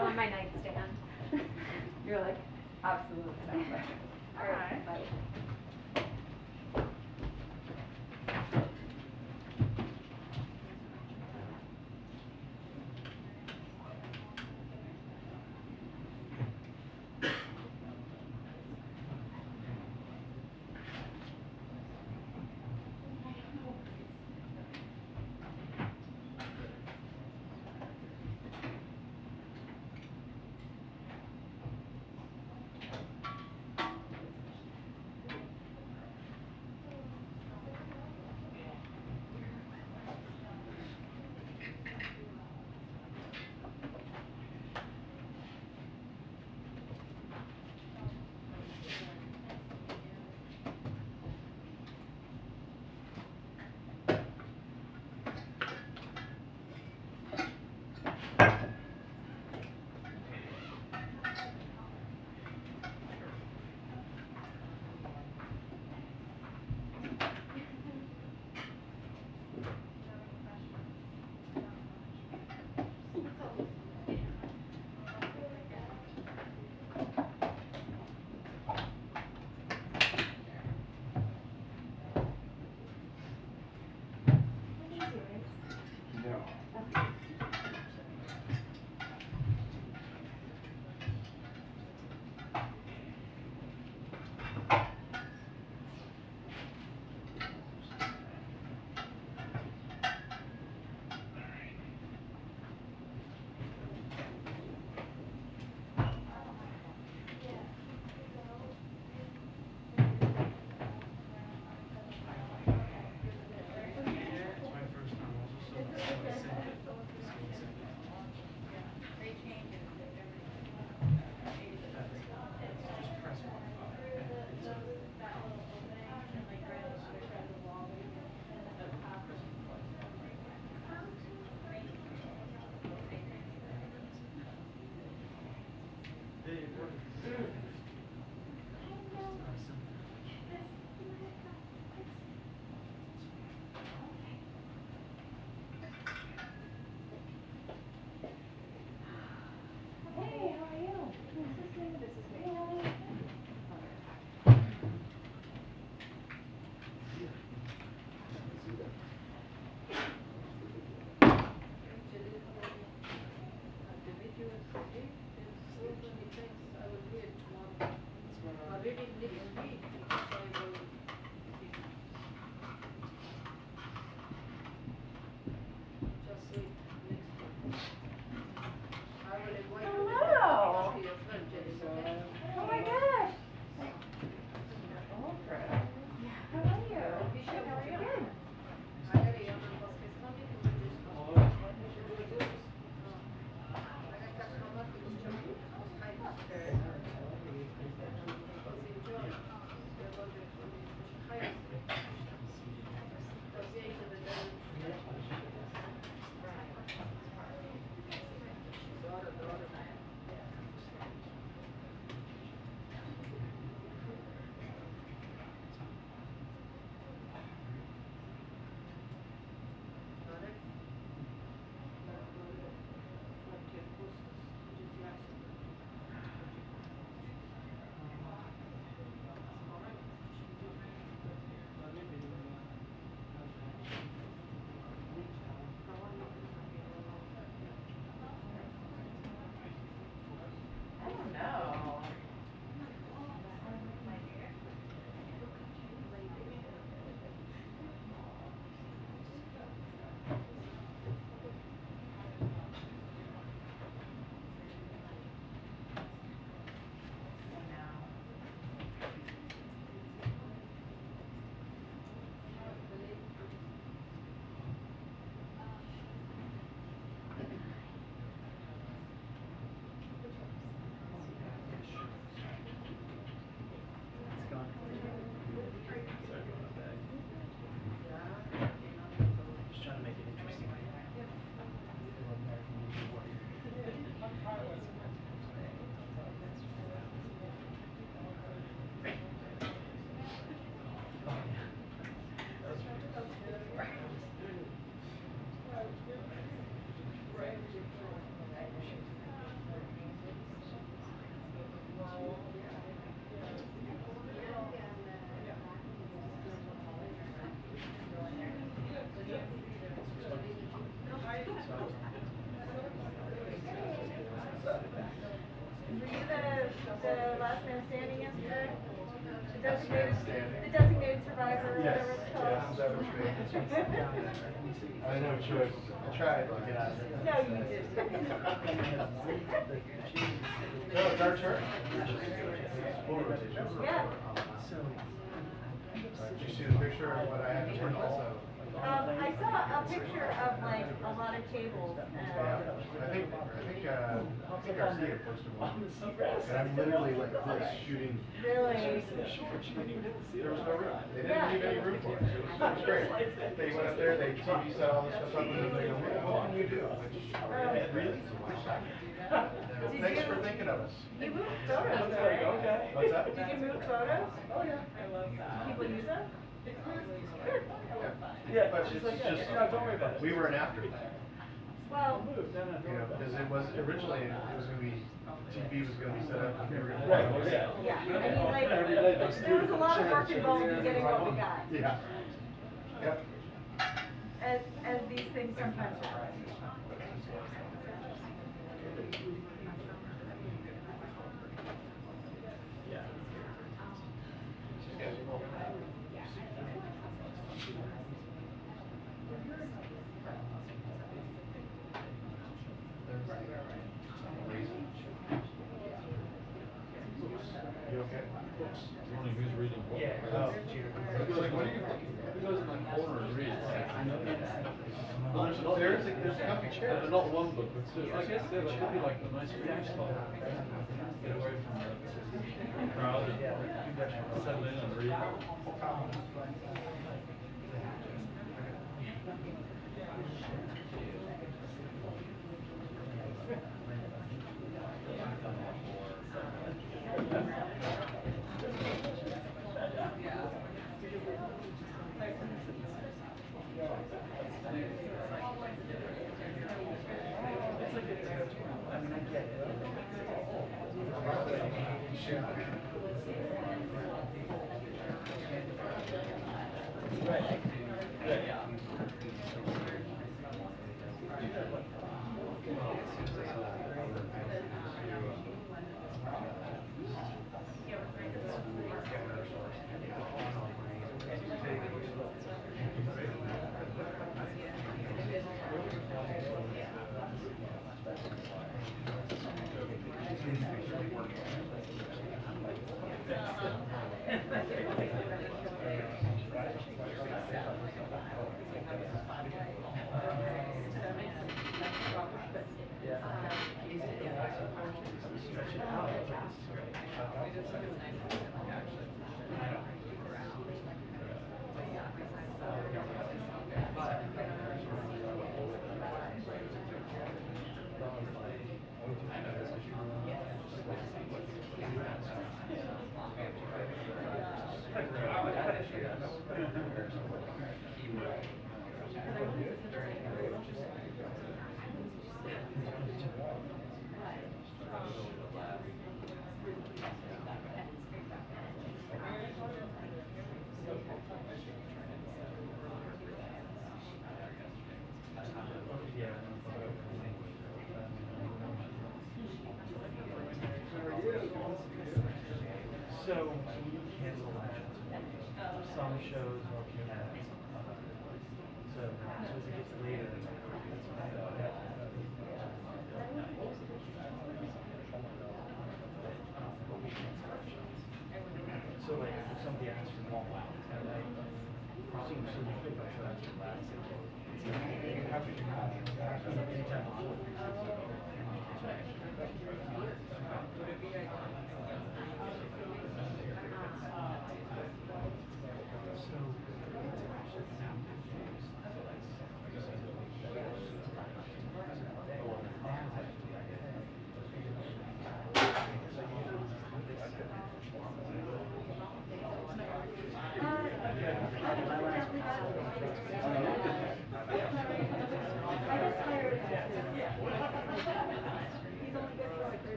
on my nightstand. You're like, absolutely not. All right, bye. last man standing yesterday? Standing. The designated survivor, or Yes. whatever it's called. Yeah, how's that which way? I had no choice. I tried to get out of it. No, you didn't. No, it's our turn. Full rotation. Yeah. Did you see the picture of what I had to turn also? I saw a picture of like a lot of tables. Yeah. I think Garcia posted one. And I'm literally like this shooting. Really? There was no room. They didn't leave any room for it. It was great. They went up there, they TV set all this stuff up, and then they go, what can you do? Which, thanks for thinking of us. You moved photos, right? What's that? Did you move photos? Oh yeah. People use them? Yeah, but it's just, don't worry about it. We were an afterthought. Well, You know, because it was originally it was going to be TV was going to be set up and we were going to yeah. I mean, like, there was a lot of work involved in getting what we got. Yeah. Yep. As these things sometimes are. You okay? Morning, who's reading? Yeah. Oh. Who goes in the corner and reads? Well, there's a comfy chair. They're not one book, but two. I guess they should be like a nice reading spot. Get away from the crowd and settle in and read. So we cancel some shows or can't. So as it gets later, so like if somebody asks for more wow, and I probably should think I should ask for that. How could you anytime before?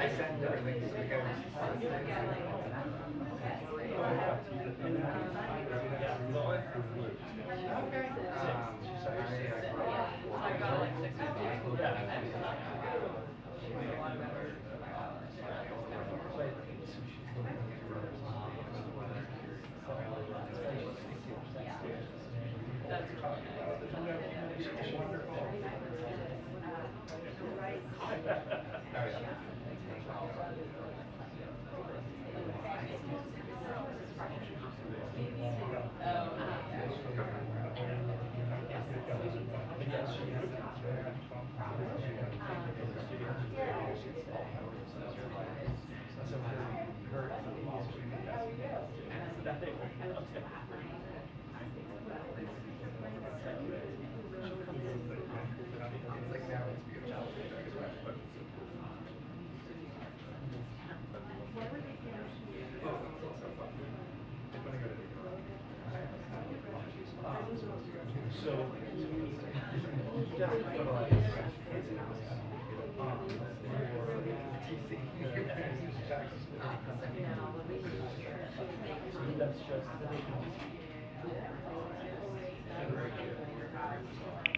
I sent It's like now it's beautiful.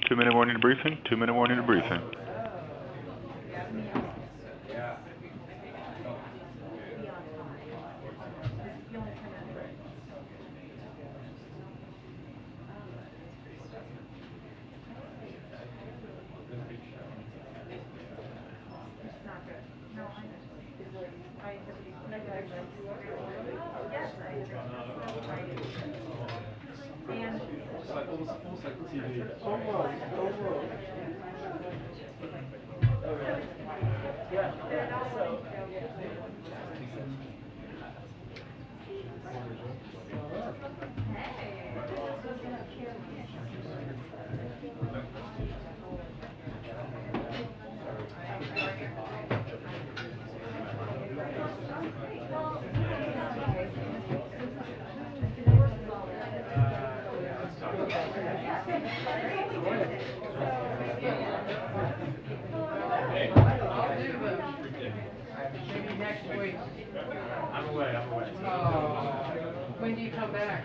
Two-minute warning to briefing. 2-minute warning to briefing. Full cycle TV. Maybe next week. I'm away. When do you come back?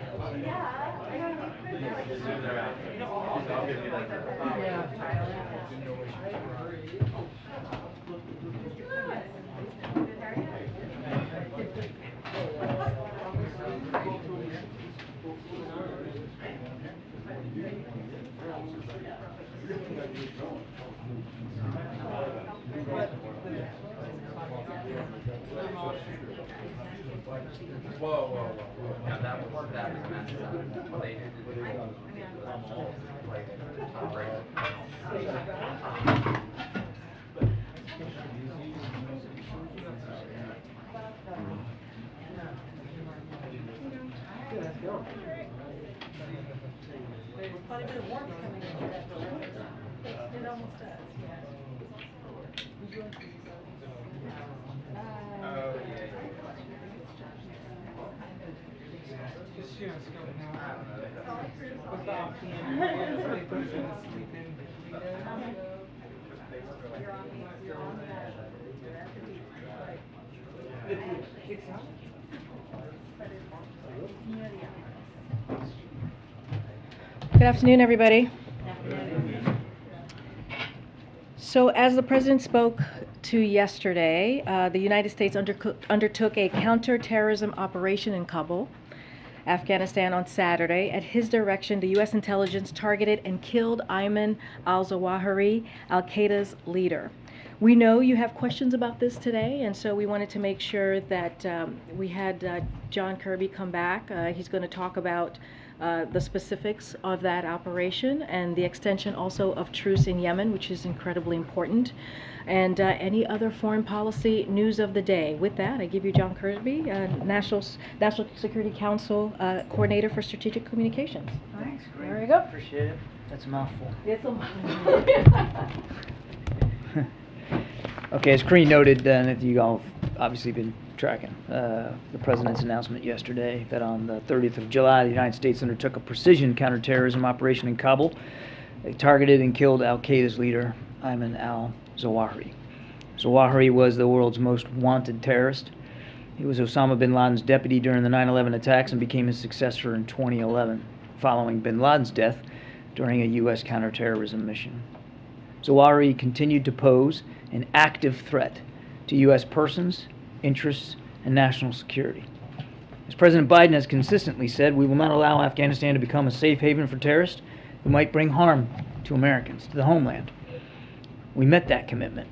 Whoa. Yeah, that was messed up. They did Quite a bit of warmth coming into that building. It almost does, yeah. Good afternoon, everybody. So as the President spoke to yesterday, the United States undertook a counter-terrorism operation in Kabul, Afghanistan on Saturday. At his direction, the U.S. intelligence targeted and killed Ayman al-Zawahiri, al-Qaeda's leader. We know you have questions about this today, and so we wanted to make sure that we had John Kirby come back. He's going to talk about the specifics of that operation and the extension also of truce in Yemen, which is incredibly important, and any other foreign policy news of the day. With that, I give you John Kirby, National Security Council Coordinator for Strategic Communications. Thanks, Karine. There you go. Appreciate it. That's a mouthful. It's a mouthful. Okay, as Karine noted, and you all have obviously been tracking the President's announcement yesterday that on the 30th of July, the United States undertook a precision counterterrorism operation in Kabul. They targeted and killed al-Qaeda's leader, Ayman al-Zawahiri. Zawahiri was the world's most wanted terrorist. He was Osama bin Laden's deputy during the 9/11 attacks and became his successor in 2011, following bin Laden's death during a U.S. counterterrorism mission. Zawahiri continued to pose an active threat to U.S. persons, interests, and national security. As President Biden has consistently said, we will not allow Afghanistan to become a safe haven for terrorists who might bring harm to Americans, to the homeland. We met that commitment.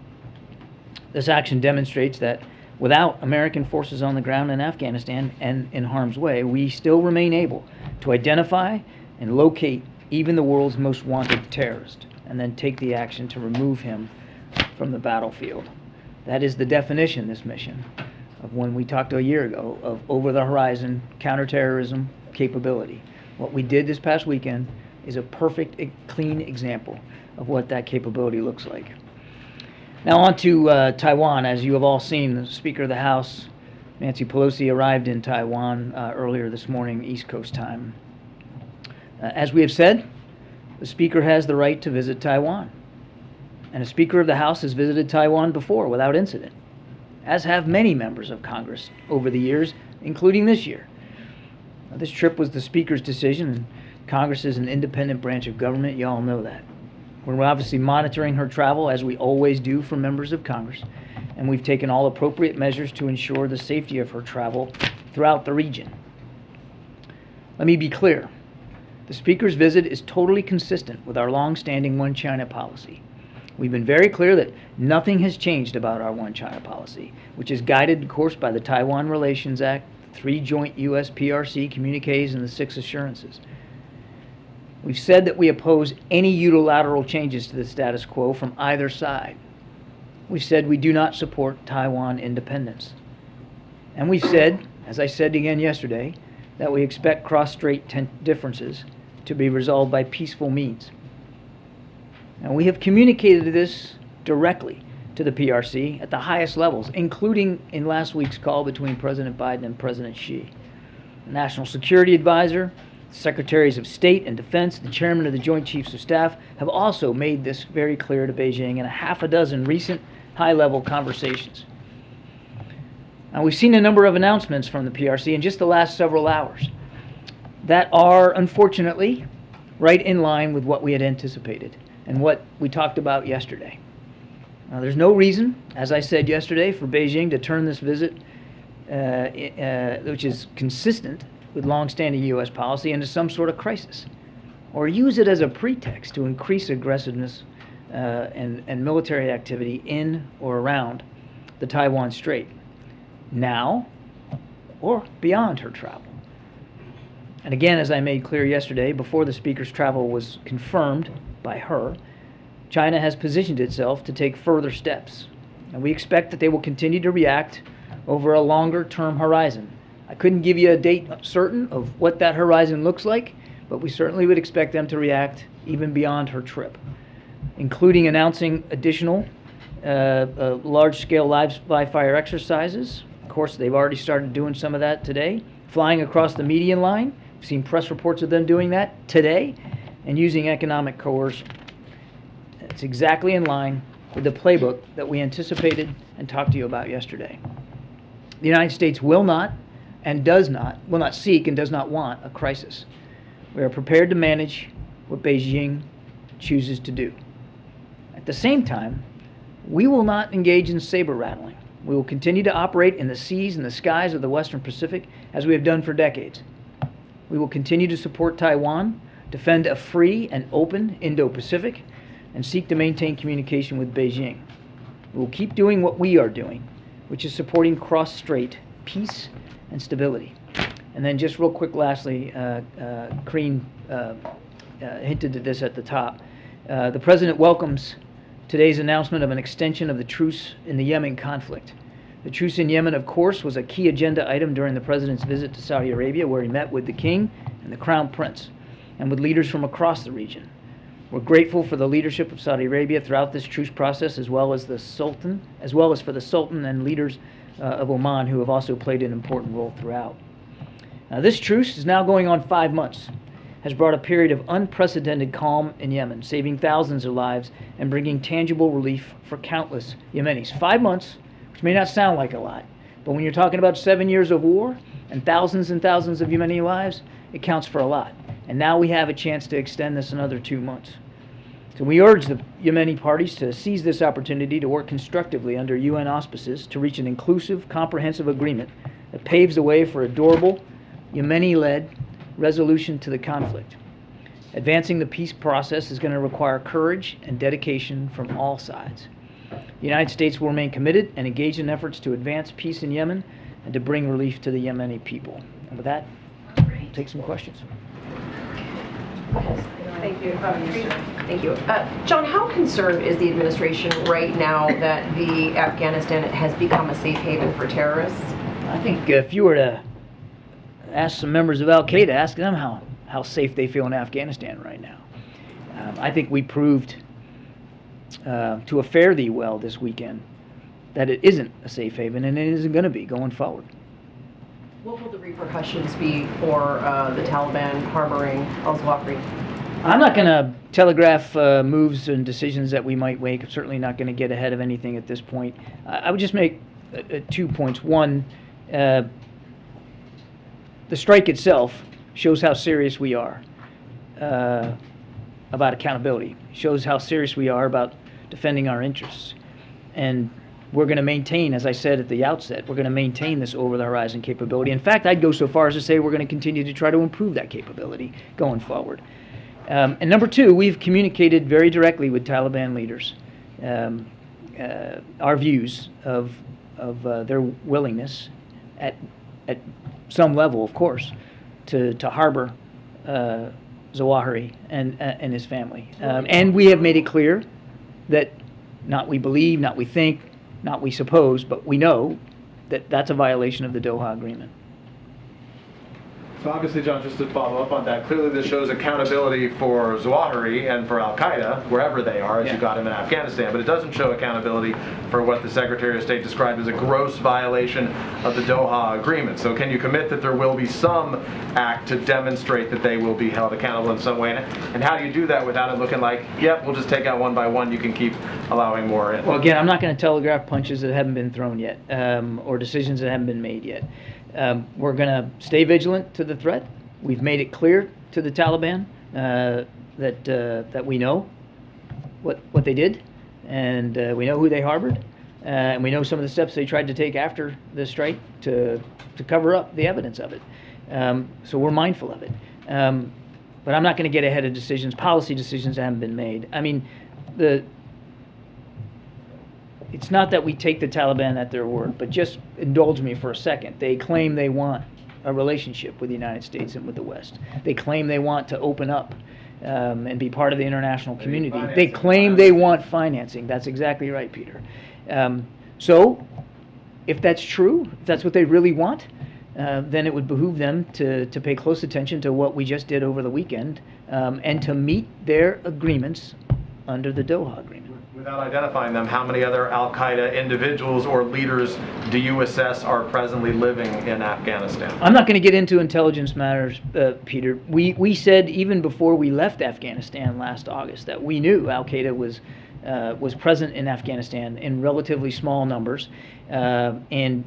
This action demonstrates that without American forces on the ground in Afghanistan and in harm's way, we still remain able to identify and locate even the world's most wanted terrorist, and then take the action to remove him from the battlefield. That is the definition, this mission, of when we talked a year ago of over-the-horizon counterterrorism capability. What we did this past weekend is a perfect, clean example of what that capability looks like. Now on to Taiwan. As you have all seen, the Speaker of the House, Nancy Pelosi, arrived in Taiwan earlier this morning, East Coast time. As we have said, the Speaker has the right to visit Taiwan. And a Speaker of the House has visited Taiwan before without incident, as have many members of Congress over the years, including this year. Now, this trip was the Speaker's decision, and Congress is an independent branch of government. You all know that. We're obviously monitoring her travel, as we always do for members of Congress, and we've taken all appropriate measures to ensure the safety of her travel throughout the region. Let me be clear. The Speaker's visit is totally consistent with our long-standing One China policy. We've been very clear that nothing has changed about our One China policy, which is guided, of course, by the Taiwan Relations Act, 3 joint U.S. PRC communiques, and the 6 assurances. We've said that we oppose any unilateral changes to the status quo from either side. We've said we do not support Taiwan independence. And we've said, as I said again yesterday, that we expect cross-strait differences to be resolved by peaceful means. Now, we have communicated this directly to the PRC at the highest levels, including in last week's call between President Biden and President Xi. The National Security Advisor, Secretaries of State and Defense, the Chairman of the Joint Chiefs of Staff have also made this very clear to Beijing in a half a dozen recent high-level conversations. Now, we've seen a number of announcements from the PRC in just the last several hours that are, unfortunately, right in line with what we had anticipated and what we talked about yesterday. Now, there's no reason, as I said yesterday, for Beijing to turn this visit, which is consistent with long-standing U.S. policy, into some sort of crisis, or use it as a pretext to increase aggressiveness and military activity in or around the Taiwan Strait, now or beyond her travel. And again, as I made clear yesterday, before the Speaker's travel was confirmed by her, China has positioned itself to take further steps. And we expect that they will continue to react over a longer-term horizon. I couldn't give you a date certain of what that horizon looks like, but we certainly would expect them to react even beyond her trip, including announcing additional large-scale live-fire exercises. Of course, they've already started doing some of that today. Flying across the median line. We've seen press reports of them doing that today, and using economic coercion. It's exactly in line with the playbook that we anticipated and talked to you about yesterday. The United States will not seek and does not want a crisis. We are prepared to manage what Beijing chooses to do. At the same time, we will not engage in saber rattling. We will continue to operate in the seas and the skies of the Western Pacific as we have done for decades. We will continue to support Taiwan, defend a free and open Indo-Pacific, and seek to maintain communication with Beijing. We will keep doing what we are doing, which is supporting cross-strait peace and stability. And then just real quick, lastly, Karine hinted at this at the top. The President welcomes today's announcement of an extension of the truce in the Yemen conflict. The truce in Yemen, of course, was a key agenda item during the President's visit to Saudi Arabia, where he met with the King and the Crown Prince, and with leaders from across the region. We're grateful for the leadership of Saudi Arabia throughout this truce process, as well as for the Sultan and leaders of Oman, who have also played an important role throughout. Now, this truce is now going on 5 months, has brought a period of unprecedented calm in Yemen, saving thousands of lives and bringing tangible relief for countless Yemenis. 5 months, which may not sound like a lot, but when you're talking about 7 years of war and thousands of Yemeni lives, it counts for a lot. And now we have a chance to extend this another 2 months. So we urge the Yemeni parties to seize this opportunity to work constructively under UN auspices to reach an inclusive, comprehensive agreement that paves the way for a durable, Yemeni-led resolution to the conflict. Advancing the peace process is going to require courage and dedication from all sides. The United States will remain committed and engaged in efforts to advance peace in Yemen and to bring relief to the Yemeni people. And with that, we'll take some questions. Thank you. Thank you. John, how concerned is the administration right now that the Afghanistan has become a safe haven for terrorists? I think if you were to ask some members of Al-Qaeda, ask them how safe they feel in Afghanistan right now. I think we proved to a fare thee well this weekend that it isn't a safe haven, and it isn't going to be going forward. What will the repercussions be for the Taliban harboring al-Zawahiri? I'm not going to telegraph moves and decisions that we might make. I'm certainly not going to get ahead of anything at this point. I would just make 2 points. One, the strike itself shows how serious we are about accountability. Shows how serious we are about defending our interests. And we're going to maintain, as I said at the outset, we're going to maintain this over-the-horizon capability. In fact, I'd go so far as to say we're going to continue to try to improve that capability going forward. And number two, we've communicated very directly with Taliban leaders our views of their willingness at some level, of course, to harbor Zawahiri and his family. And we have made it clear that not we believe, not we think, not we suppose, but we know that that's a violation of the Doha Agreement. So obviously, John, just to follow up on that, clearly this shows accountability for Zawahiri and for Al-Qaeda, wherever they are, as you got him in Afghanistan, but it doesn't show accountability for what the Secretary of State described as a gross violation of the Doha Agreement. So can you commit that there will be some act to demonstrate that they will be held accountable in some way? And how do you do that without it looking like, yep, we'll just take out one by one, you can keep allowing more in? Well, again, I'm not going to telegraph punches that haven't been thrown yet, or decisions that haven't been made yet. We're going to stay vigilant to the threat. We've made it clear to the Taliban that we know what they did, and we know who they harbored, and we know some of the steps they tried to take after the strike to cover up the evidence of it. So we're mindful of it. But I'm not going to get ahead of decisions, policy decisions that haven't been made. I mean, it's not that we take the Taliban at their word, but just indulge me for a second. They claim they want a relationship with the United States and with the West. They claim they want to open up and be part of the international community. They claim they want financing. That's exactly right, Peter. So if that's true, if that's what they really want, then it would behoove them to pay close attention to what we just did over the weekend and to meet their agreements under the Doha Agreement. Without identifying them, how many other Al-Qaeda individuals or leaders do you assess are presently living in Afghanistan? I'm not going to get into intelligence matters, Peter. We said even before we left Afghanistan last August that we knew Al-Qaeda was present in Afghanistan in relatively small numbers, and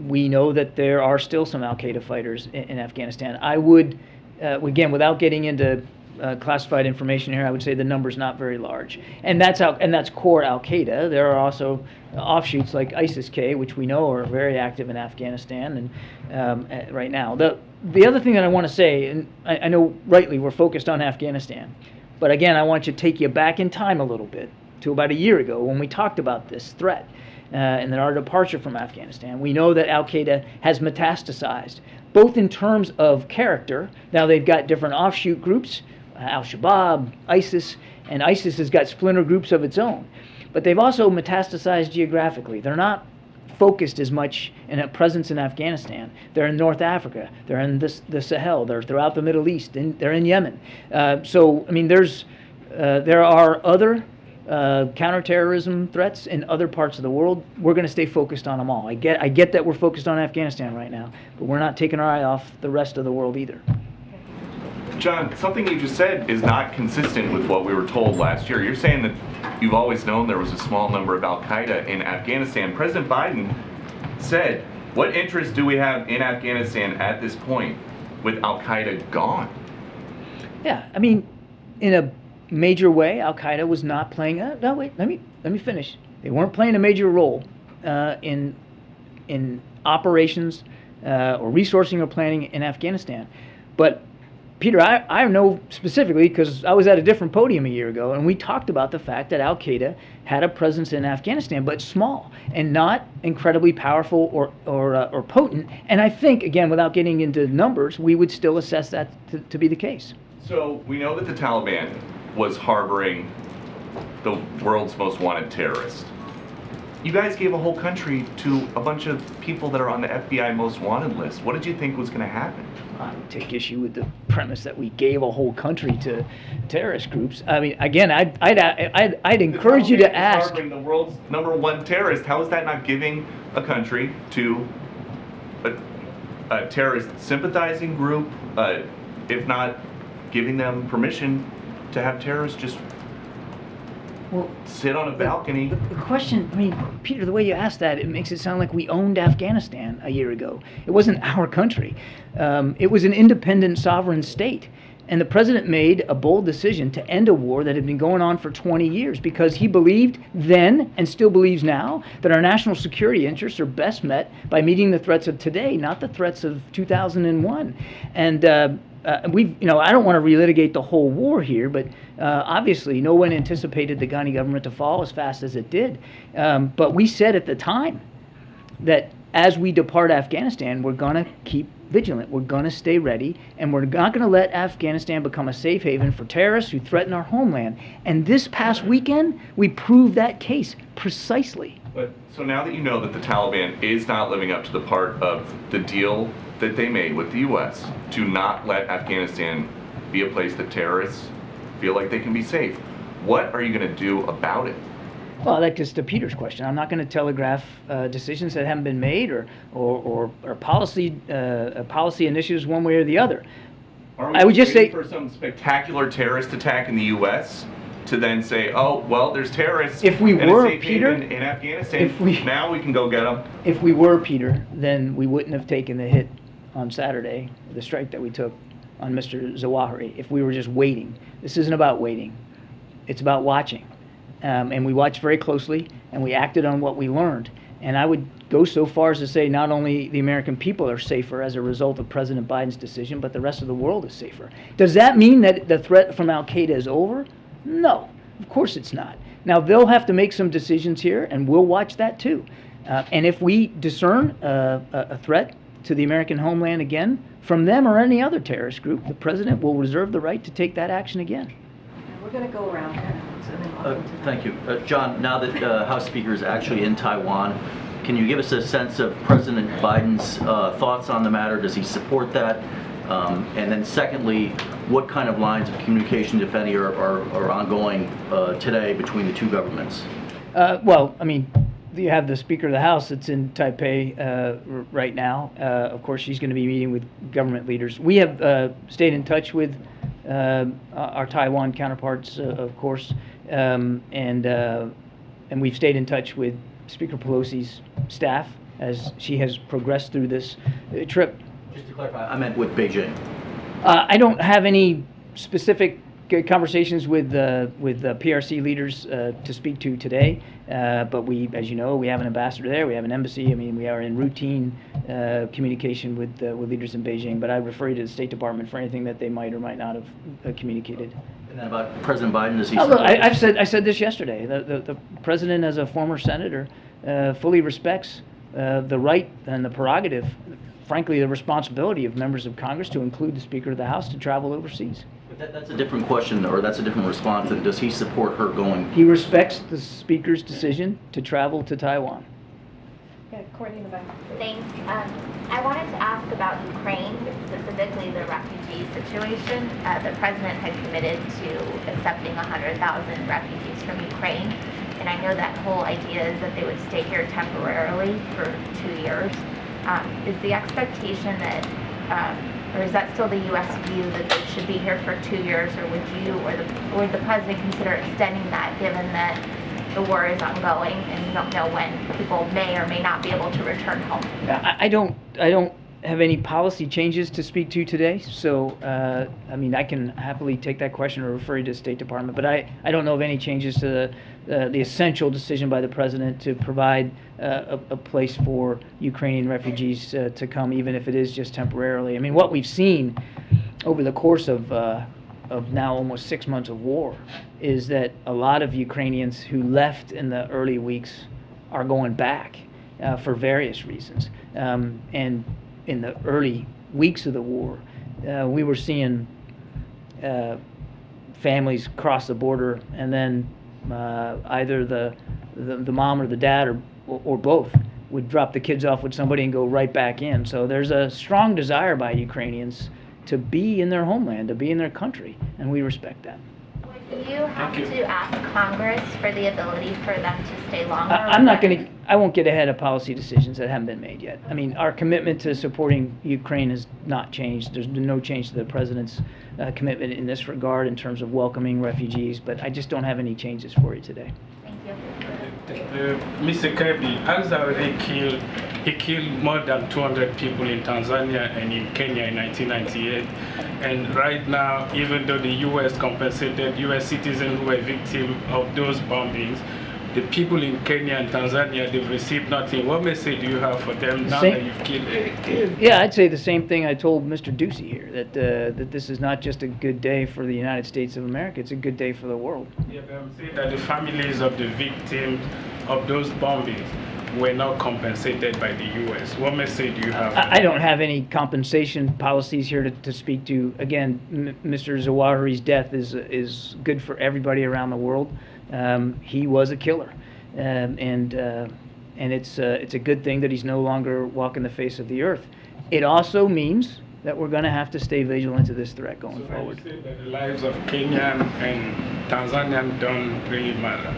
we know that there are still some Al-Qaeda fighters in Afghanistan. I would, again, without getting into classified information here, I would say the number's not very large, and that's core Al-Qaeda. There are also offshoots like ISIS-K, which we know are very active in Afghanistan and right now. The other thing that I want to say, and I know rightly we're focused on Afghanistan, but again, I want to take you back in time a little bit to about a year ago when we talked about this threat and then our departure from Afghanistan. We know that Al-Qaeda has metastasized, both in terms of character. Now they've got different offshoot groups, Al-Shabaab, ISIS, and ISIS has got splinter groups of its own. But they've also metastasized geographically. They're not focused as much in a presence in Afghanistan. They're in North Africa. They're in the Sahel. They're throughout the Middle East. They're in Yemen. So, I mean, there are other counterterrorism threats in other parts of the world. We're going to stay focused on them all. I get that we're focused on Afghanistan right now, but we're not taking our eye off the rest of the world either. John, something you just said is not consistent with what we were told last year. You're saying that you've always known there was a small number of Al-Qaeda in Afghanistan. President Biden said, what interest do we have in Afghanistan at this point with Al-Qaeda gone? Yeah, I mean, in a major way, Al-Qaeda was not playing. No, wait, let me finish. They weren't playing a major role in operations or resourcing or planning in Afghanistan. But Peter, I know specifically because I was at a different podium a year ago, and we talked about the fact that Al-Qaeda had a presence in Afghanistan, but small and not incredibly powerful or potent. And I think, again, without getting into numbers, we would still assess that to be the case. So we know that the Taliban was harboring the world's most wanted terrorist. You guys gave a whole country to a bunch of people that are on the FBI most wanted list. What did you think was going to happen? I would take issue with the premise that we gave a whole country to terrorist groups. I mean, again, I'd encourage you to ask. Harboring the world's #1 terrorist. How is that not giving a country to a terrorist sympathizing group, if not giving them permission to have terrorists just sit on a balcony? The question, I mean, Peter, the way you asked that, it makes it sound like we owned Afghanistan a year ago. It wasn't our country. It was an independent sovereign state. And the president made a bold decision to end a war that had been going on for 20 years because he believed then, and still believes now, that our national security interests are best met by meeting the threats of today, not the threats of 2001. And I don't want to relitigate the whole war here, but obviously no one anticipated the Ghani government to fall as fast as it did. But we said at the time that as we depart Afghanistan, we're going to keep vigilant. We're going to stay ready, and we're not going to let Afghanistan become a safe haven for terrorists who threaten our homeland. And this past weekend, we proved that case precisely. But so now that you know that the Taliban is not living up to the part of the deal that they made with the U.S. to not let Afghanistan be a place that terrorists feel like they can be safe, what are you going to do about it? Well, that gets to Peter's question. I'm not going to telegraph decisions that haven't been made or policy initiatives one way or the other. I would just say for some spectacular terrorist attack in the U.S. to then say, oh, well, there's terrorists. If we were, Peter, in Afghanistan, now we can go get them. If we were, Peter, then we wouldn't have taken the hit on Saturday, the strike that we took on Mr. Zawahiri. If we were just waiting, this isn't about waiting. It's about watching. And we watched very closely, and we acted on what we learned. And I would go so far as to say not only the American people are safer as a result of President Biden's decision, but the rest of the world is safer. Does that mean that the threat from Al-Qaeda is over? No, of course it's not. Now, they'll have to make some decisions here, and we'll watch that too. And if we discern a threat to the American homeland again from them or any other terrorist group, the president will reserve the right to take that action again. We're going to go around. Thank you. John, now that House Speaker is actually in Taiwan, can you give us a sense of President Biden's thoughts on the matter? Does he support that? And then secondly, what kind of lines of communication, if any, are ongoing today between the two governments? Well, I mean, you have the Speaker of the House that's in Taipei right now. Of course, she's going to be meeting with government leaders. We have stayed in touch with our Taiwan counterparts, of course, and we've stayed in touch with Speaker Pelosi's staff as she has progressed through this trip. Just to clarify, I meant with Beijing. I don't have any specific conversations with PRC leaders to speak to today, but we, as you know, we have an ambassador there, we have an embassy. I mean, we are in routine communication with leaders in Beijing, but I refer you to the State Department for anything that they might or might not have communicated. And then about President Biden, does he? Look, I said this yesterday. The president, as a former senator, fully respects the right and the prerogative, frankly, the responsibility of members of Congress to include the Speaker of the House to travel overseas. But that's a different question, or that's a different response. And does he support her going? He respects the Speaker's decision to travel to Taiwan. Yeah, Courtney in the back. Thanks. I wanted to ask about Ukraine, specifically the refugee situation. The president had committed to accepting 100,000 refugees from Ukraine. And I know that whole idea is that they would stay here temporarily for 2 years. Is the expectation that or is that still the U.S. view that they should be here for 2 years, or would the president consider extending that, given that the war is ongoing and you don't know when people may or may not be able to return home? I don't have any policy changes to speak to today, so I mean, I can happily take that question or refer you to the State Department, but I don't know of any changes to the essential decision by the president to provide a place for Ukrainian refugees to come, even if it is just temporarily. I mean, what we've seen over the course of now almost 6 months of war is that a lot of Ukrainians who left in the early weeks are going back for various reasons. And in the early weeks of the war, we were seeing families cross the border, and then either the mom or the dad or both would drop the kids off with somebody and go right back in. So there's a strong desire by Ukrainians to be in their homeland, to be in their country, and we respect that. Would you have to ask Congress for the ability for them to stay longer? I won't get ahead of policy decisions that haven't been made yet. I mean, our commitment to supporting Ukraine has not changed. There's been no change to the president's commitment in this regard in terms of welcoming refugees, but I just don't have any changes for you today. Thank you. Mr. Kirby has already killed more than 200 people in Tanzania and in Kenya in 1998. And right now, even though the U.S. compensated U.S. citizens who were victims of those bombings, the people in Kenya and Tanzania, they've received nothing. What message do you have for them now that you've killed them? Yeah, I'd say the same thing I told Mr. Ducey here, that this is not just a good day for the United States of America, it's a good day for the world. Yeah, but I'm saying that the families of the victims of those bombings were not compensated by the U.S. What message do you have? I don't have any compensation policies here to speak to. Again, Mr. Zawahiri's death is good for everybody around the world. He was a killer, and it's a good thing that he's no longer walking the face of the earth. It also means that we're going to have to stay vigilant to this threat going forward. So you say that the lives of Kenyan and Tanzanian don't really matter?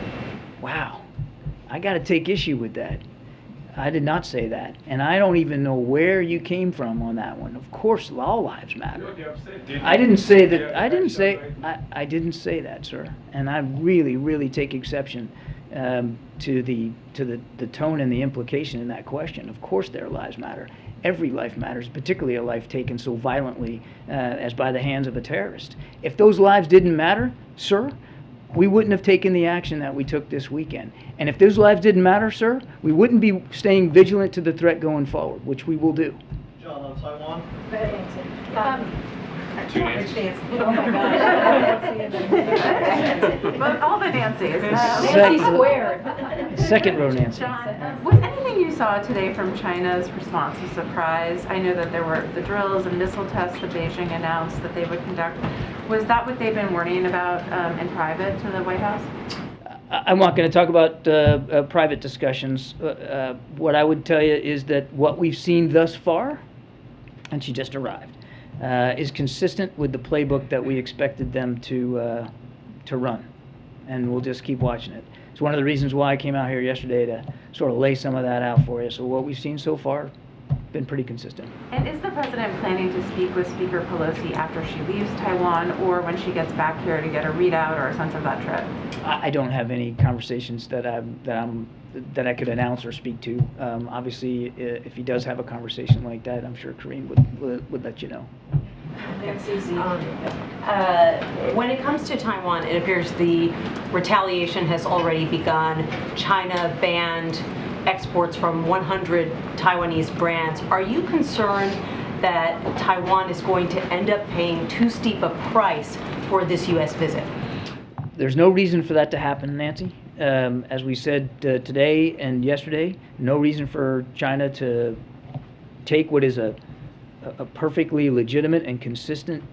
Wow, I got to take issue with that. I did not say that, and I don't even know where you came from on that one. Of course, all lives matter. I didn't say that. I didn't say that, sir. And I really, really take exception to the tone and the implication in that question. Of course, their lives matter. Every life matters, particularly a life taken so violently as by the hands of a terrorist. If those lives didn't matter, sir, we wouldn't have taken the action that we took this weekend. And if those lives didn't matter, sir, we wouldn't be staying vigilant to the threat going forward, which we will do. John, on Taiwan? Oh my gosh. But all the Nancy's. Nancy squared. Second row, Nancy. John, was anything you saw today from China's response a surprise? I know that there were the drills and missile tests that Beijing announced that they would conduct. Was that what they've been warning about in private to the White House? I'm not going to talk about private discussions. What I would tell you is that what we've seen thus far, and she just arrived, is consistent with the playbook that we expected them to run, and we'll just keep watching it. It's one of the reasons why I came out here yesterday to sort of lay some of that out for you. So what we've seen so far, been pretty consistent. And is the president planning to speak with Speaker Pelosi after she leaves Taiwan, or when she gets back here to get a readout or a sense of that trip? I don't have any conversations that I could announce or speak to. Obviously, if he does have a conversation like that, I'm sure Karine would let you know. When it comes to Taiwan, it appears the retaliation has already begun. China banned exports from 100 Taiwanese brands. Are you concerned that Taiwan is going to end up paying too steep a price for this U.S. visit? There's no reason for that to happen, Nancy. As we said today and yesterday, no reason for China to take what is a perfectly legitimate and consistent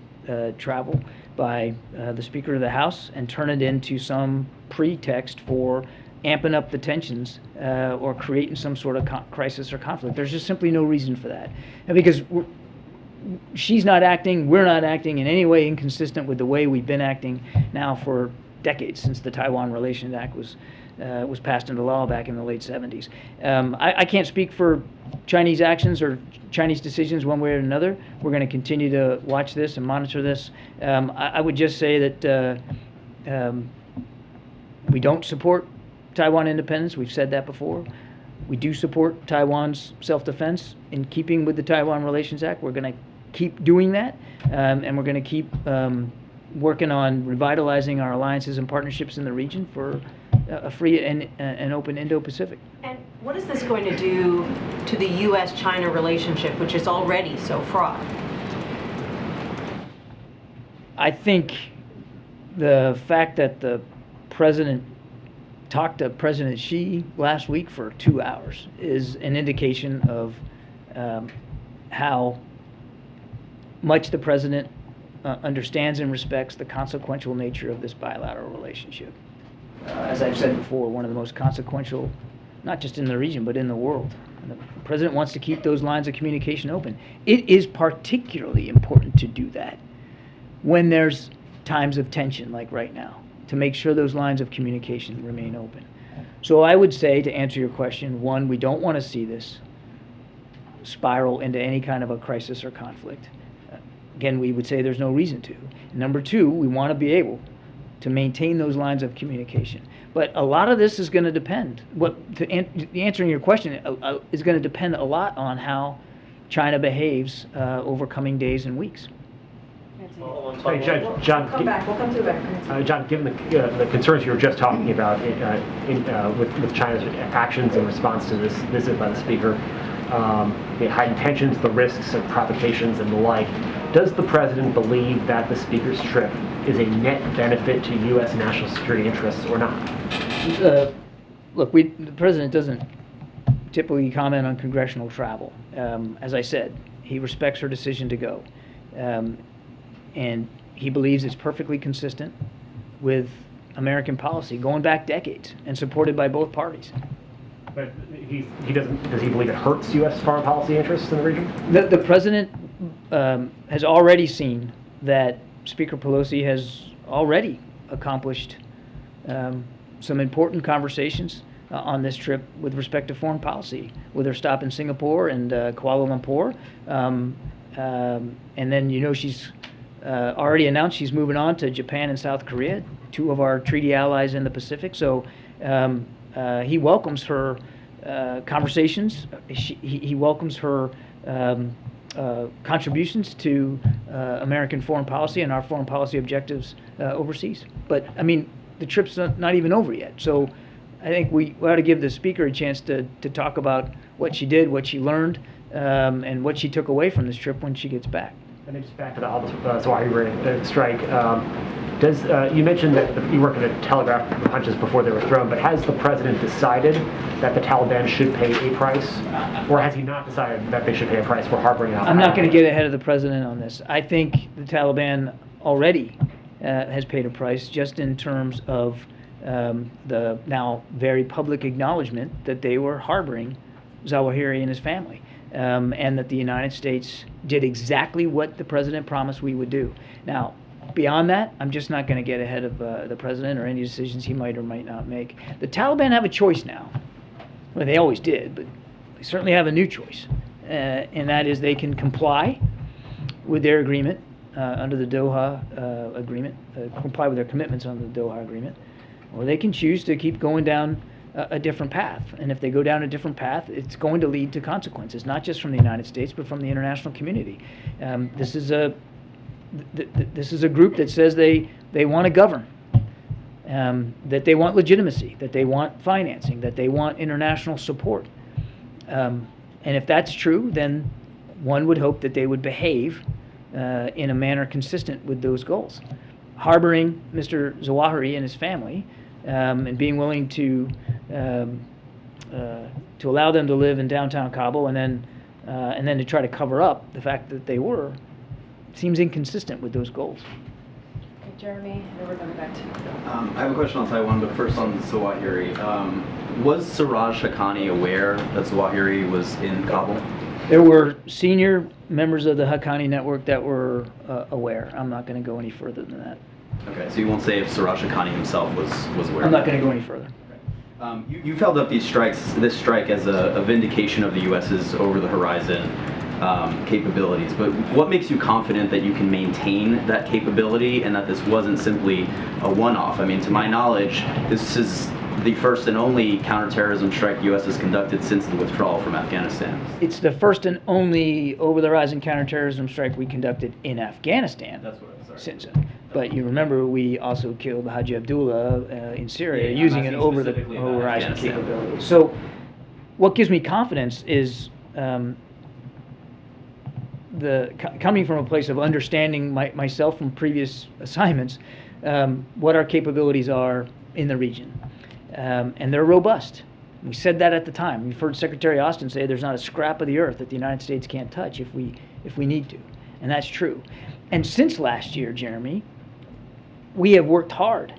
travel by the Speaker of the House and turn it into some pretext for amping up the tensions or creating some sort of crisis or conflict. There's just simply no reason for that. And because she's not acting, we're not acting in any way inconsistent with the way we've been acting now for decades, since the Taiwan Relations Act was was passed into law back in the late 70s. I can't speak for Chinese actions or Chinese decisions one way or another. We're going to continue to watch this and monitor this. I would just say that we don't support Taiwan independence. We've said that before. We do support Taiwan's self-defense in keeping with the Taiwan Relations Act. We're going to keep doing that, and we're going to keep working on revitalizing our alliances and partnerships in the region for a free and open Indo-Pacific. And what is this going to do to the U.S.-China relationship, which is already so fraught? I think the fact that the president talked to President Xi last week for 2 hours is an indication of how much the president understands and respects the consequential nature of this bilateral relationship. As I've said before, one of the most consequential, not just in the region, but in the world. And the president wants to keep those lines of communication open. It is particularly important to do that when there's times of tension like right now, to make sure those lines of communication remain open. So I would say, to answer your question, one, we don't want to see this spiral into any kind of a crisis or conflict. Again, we would say there's no reason to. Number two, we want to be able to maintain those lines of communication. But a lot of this is going to depend. Answering your question is going to depend a lot on how China behaves over coming days and weeks. Hey, John, We'll come to you back. John, given the concerns you were just talking about with China's actions in response to this visit by the Speaker, the heightened tensions, the risks of provocations and the like, does the President believe that the Speaker's trip is a net benefit to U.S. national security interests or not? Look, the President doesn't typically comment on congressional travel. As I said, he respects her decision to go. And he believes it's perfectly consistent with American policy going back decades and supported by both parties. But he doesn't. Does he believe it hurts U.S. foreign policy interests in the region? The President has already seen that Speaker Pelosi has already accomplished some important conversations on this trip with respect to foreign policy, with her stop in Singapore and Kuala Lumpur. And then, she's already announced she's moving on to Japan and South Korea, two of our treaty allies in the Pacific. So he welcomes her conversations. He welcomes her contributions to American foreign policy and our foreign policy objectives overseas. But, the trip's not even over yet. So I think we ought to give the Speaker a chance to talk about what she did, what she learned, and what she took away from this trip when she gets back. And then just back to the Zawahiri strike. You mentioned that you worked at the telegraph punches before they were thrown, but has the President decided that the Taliban should pay a price, or has he not decided that they should pay a price for harboring al-Qaeda? I'm not going to get ahead of the President on this. I think the Taliban already has paid a price, just in terms of the now very public acknowledgement that they were harboring Zawahiri and his family. And that the United States did exactly what the President promised we would do. Now, beyond that, I'm just not going to get ahead of the President or any decisions he might or might not make. The Taliban have a choice now. Well, they always did, but they certainly have a new choice. And that is they can comply with their agreement under the Doha agreement, comply with their commitments under the Doha agreement, or they can choose to keep going down a different path. And if they go down a different path, it's going to lead to consequences, not just from the United States, but from the international community. This is a group that says they want to govern, that they want legitimacy, that they want financing, that they want international support. And if that's true, then one would hope that they would behave in a manner consistent with those goals. Harboring Mr. Zawahiri and his family, and being willing to allow them to live in downtown Kabul, and then to try to cover up the fact that they were, seems inconsistent with those goals. Okay, Jeremy, and then we're coming back to you. I have a question on Taiwan, but first on Zawahiri. Was Siraj Haqqani aware that Zawahiri was in Kabul? There were senior members of the Haqqani network that were aware. I'm not going to go any further than that. Okay, so you won't say if Siraj Haqqani himself was aware? I'm not going to go any further. You've held up this strike as a vindication of the U.S.'s over-the-horizon capabilities, but what makes you confident that you can maintain that capability and that this wasn't simply a one-off? I mean, to my knowledge, this is the first and only counterterrorism strike the U.S. has conducted since the withdrawal from Afghanistan. It's the first and only over-the-horizon counterterrorism strike we conducted in Afghanistan. That's what I'm sorry. Since then. But you remember we also killed Haji Abdullah in Syria using an over-the-horizon capability. So what gives me confidence is coming from a place of understanding myself from previous assignments, what our capabilities are in the region. And they're robust. We said that at the time. We've heard Secretary Austin say there's not a scrap of the earth that the United States can't touch if we need to. And that's true. And since last year, Jeremy, we have worked hard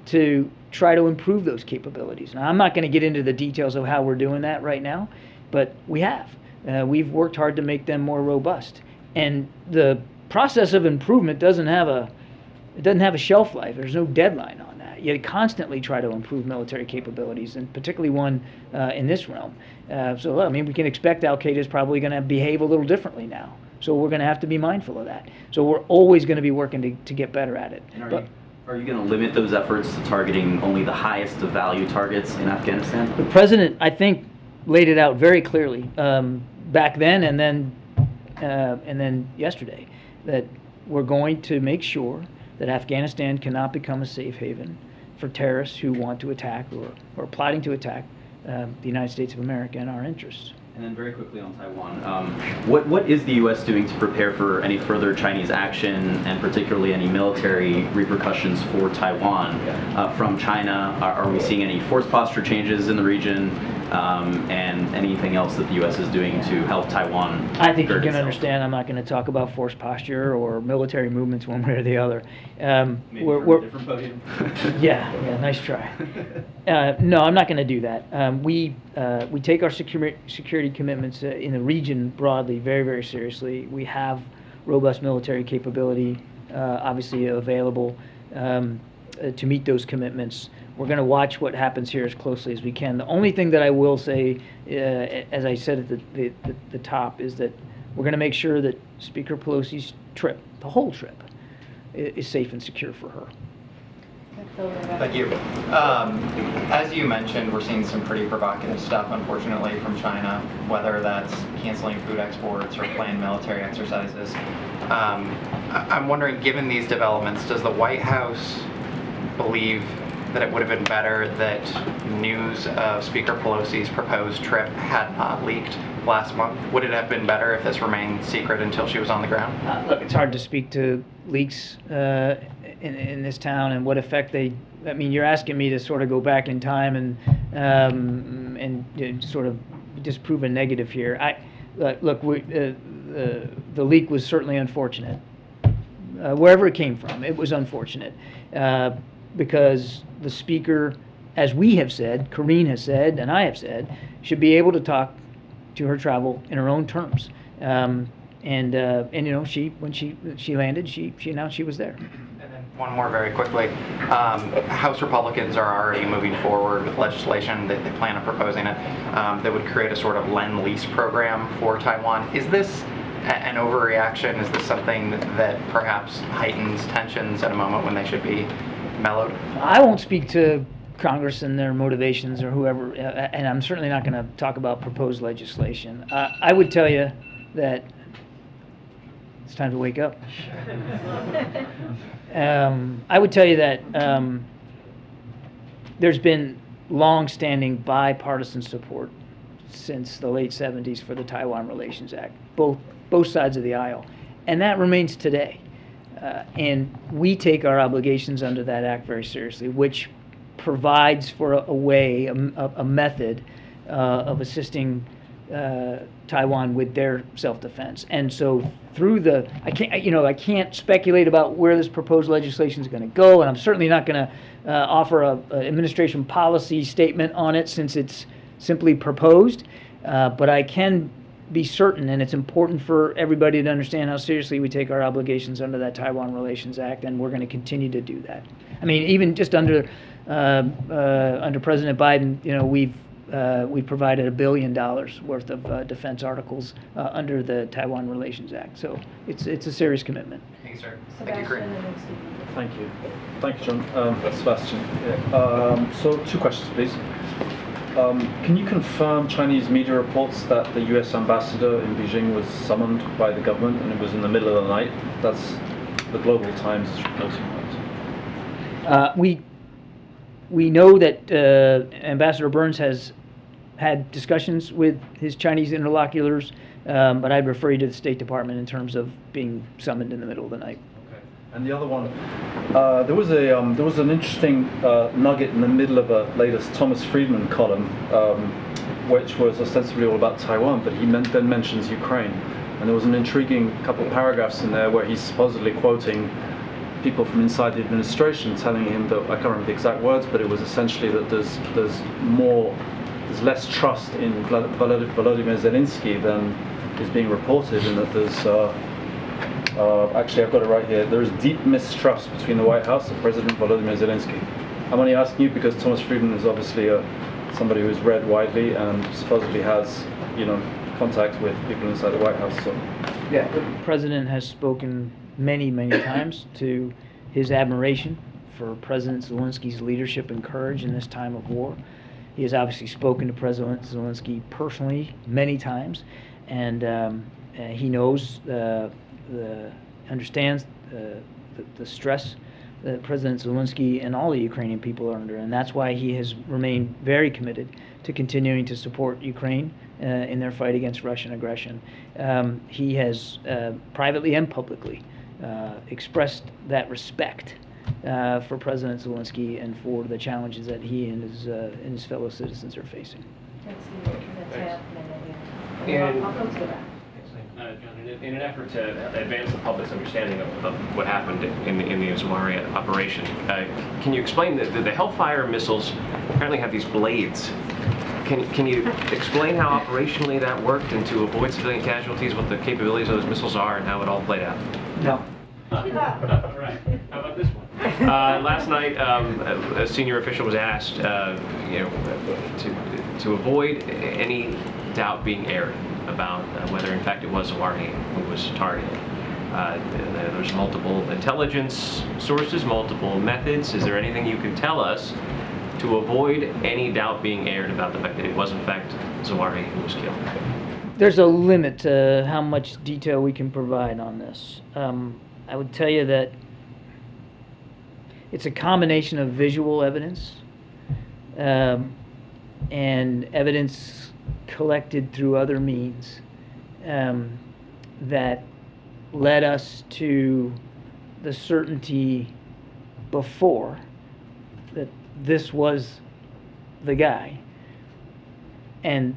to try to improve those capabilities. Now, I'm not going to get into the details of how we're doing that right now, but we have. We've worked hard to make them more robust. And the process of improvement doesn't have a shelf life. There's no deadline on that. You constantly try to improve military capabilities, and particularly one in this realm. So, I mean, we can expect Al-Qaeda is probably going to behave a little differently now. So we're going to have to be mindful of that. So we're always going to be working to get better at it. And are you going to limit those efforts to targeting only the highest of value targets in Afghanistan? The president, I think, laid it out very clearly back then and then yesterday, that we're going to make sure that Afghanistan cannot become a safe haven for terrorists who want to attack or plotting to attack the United States of America and our interests. And then very quickly on Taiwan, what is the U.S. doing to prepare for any further Chinese action and particularly any military repercussions for Taiwan from China? Are we seeing any force posture changes in the region and anything else that the U.S. is doing to help Taiwan? I think you can understand I'm not going to talk about force posture or military movements one way or the other. Maybe from a different podium? Yeah, nice try. No, I'm not going to do that. We take our security commitments in the region broadly very, very seriously. We have robust military capability, obviously available to meet those commitments. We're going to watch what happens here as closely as we can. The only thing that I will say, as I said at the top, is that we're going to make sure that Speaker Pelosi's trip, the whole trip, is safe and secure for her. Thank you. As you mentioned, we're seeing some pretty provocative stuff, unfortunately, from China, whether that's canceling food exports or planned military exercises. I'm wondering, given these developments, does the White House believe that it would have been better that news of Speaker Pelosi's proposed trip had not leaked last month? Would it have been better if this remained secret until she was on the ground? Look, it's hard to speak to leaks in this town and what effect they. I mean, you're asking me to sort of go back in time and sort of disprove a negative here. Look, the leak was certainly unfortunate. Wherever it came from, it was unfortunate because the speaker, as we have said, Karine has said, and I have said, should be able to talk to her travel in her own terms. And you know, when she landed, she announced she was there. And then one more very quickly. House Republicans are already moving forward with legislation that they plan on proposing it that would create a sort of lend-lease program for Taiwan. Is this an overreaction? Is this something that perhaps heightens tensions at a moment when they should be mellowed? I won't speak to Congress and their motivations or whoever, and I'm certainly not going to talk about proposed legislation. I would tell you that it's time to wake up. I would tell you that there's been long-standing bipartisan support since the late 70s for the Taiwan Relations Act, both sides of the aisle, and that remains today. And we take our obligations under that act very seriously, which provides for a way, a method of assisting Taiwan with their self-defense. And so through I can't speculate about where this proposed legislation is going to go, and I'm certainly not going to offer an administration policy statement on it since it's simply proposed. But I can be certain, and it's important for everybody to understand how seriously we take our obligations under that Taiwan Relations Act, and we're going to continue to do that. I mean, even just under President Biden, you know, we've provided $1 billion worth of defense articles under the Taiwan Relations Act. So it's a serious commitment. Thank you, sir. Thank you, Karine. Thank you. Thank you, John. Sebastian. Yeah. So 2 questions, please. Can you confirm Chinese media reports that the US ambassador in Beijing was summoned by the government and it was in the middle of the night? That's the Global Times is reporting that. We know that Ambassador Burns has had discussions with his Chinese interlocutors, but I'd refer you to the State Department in terms of being summoned in the middle of the night. And the other one, there was an interesting nugget in the middle of a latest Thomas Friedman column, which was ostensibly all about Taiwan, but he then mentions Ukraine. And there was an intriguing couple of paragraphs in there where he's supposedly quoting people from inside the administration telling him that, I can't remember the exact words, but it was essentially that there's less trust in Volodymyr Zelensky than is being reported, and that there's actually, I've got it right here. There is deep mistrust between the White House and President Volodymyr Zelensky. I'm only asking you because Thomas Friedman is obviously somebody who's read widely and supposedly has, you know, contact with people inside the White House. So, yeah, the president has spoken many times to his admiration for President Zelensky's leadership and courage in this time of war. He has obviously spoken to President Zelensky personally many times, and he knows understands the stress that President Zelensky and all the Ukrainian people are under, and that's why he has remained very committed to continuing to support Ukraine in their fight against Russian aggression. He has privately and publicly expressed that respect for President Zelensky and for the challenges that he and his fellow citizens are facing. John, in an effort to advance the public's understanding of what happened in the Zawahiri operation, can you explain that the Hellfire missiles apparently have these blades? Can you explain how operationally that worked, and to avoid civilian casualties, what the capabilities of those missiles are and how it all played out? No. All right. How about this one? Last night, a senior official was asked, to avoid any doubt being aired about whether, in fact, it was Zawahiri who was targeted. There's multiple intelligence sources, multiple methods. Is there anything you can tell us to avoid any doubt being aired about the fact that it was, in fact, Zawahiri who was killed? There's a limit to how much detail we can provide on this. I would tell you that it's a combination of visual evidence and evidence collected through other means that led us to the certainty before that this was the guy, and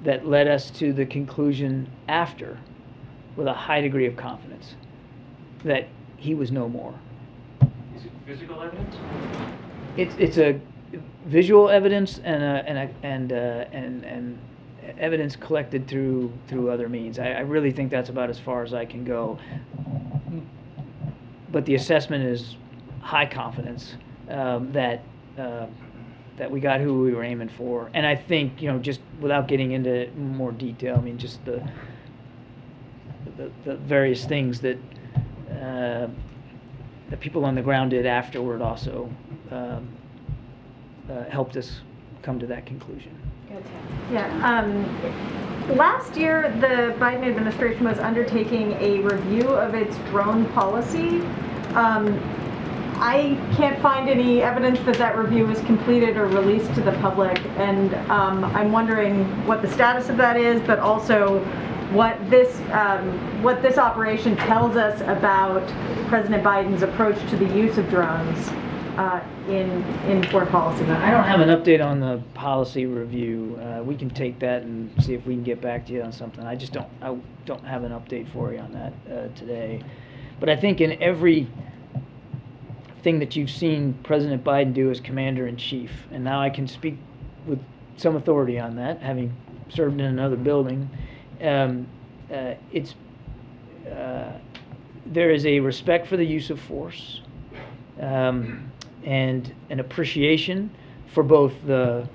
that led us to the conclusion after with a high degree of confidence that he was no more. Is it physical evidence? It's a visual evidence and evidence collected through other means. I really think that's about as far as I can go. But the assessment is high confidence that we got who we were aiming for. And I think, just without getting into more detail, I mean, just the various things that the people on the ground did afterward also helped us come to that conclusion. Yeah. Last year, the Biden administration was undertaking a review of its drone policy. I can't find any evidence that that review was completed or released to the public, and I'm wondering what the status of that is, but also what this operation tells us about President Biden's approach to the use of drones in foreign policy. I don't have an update on the policy review. We can take that and see if we can get back to you on something. I don't have an update for you on that today. But I think in every thing that you've seen President Biden do as Commander-in-Chief, and now I can speak with some authority on that, having served in another building, there is a respect for the use of force, and an appreciation for both the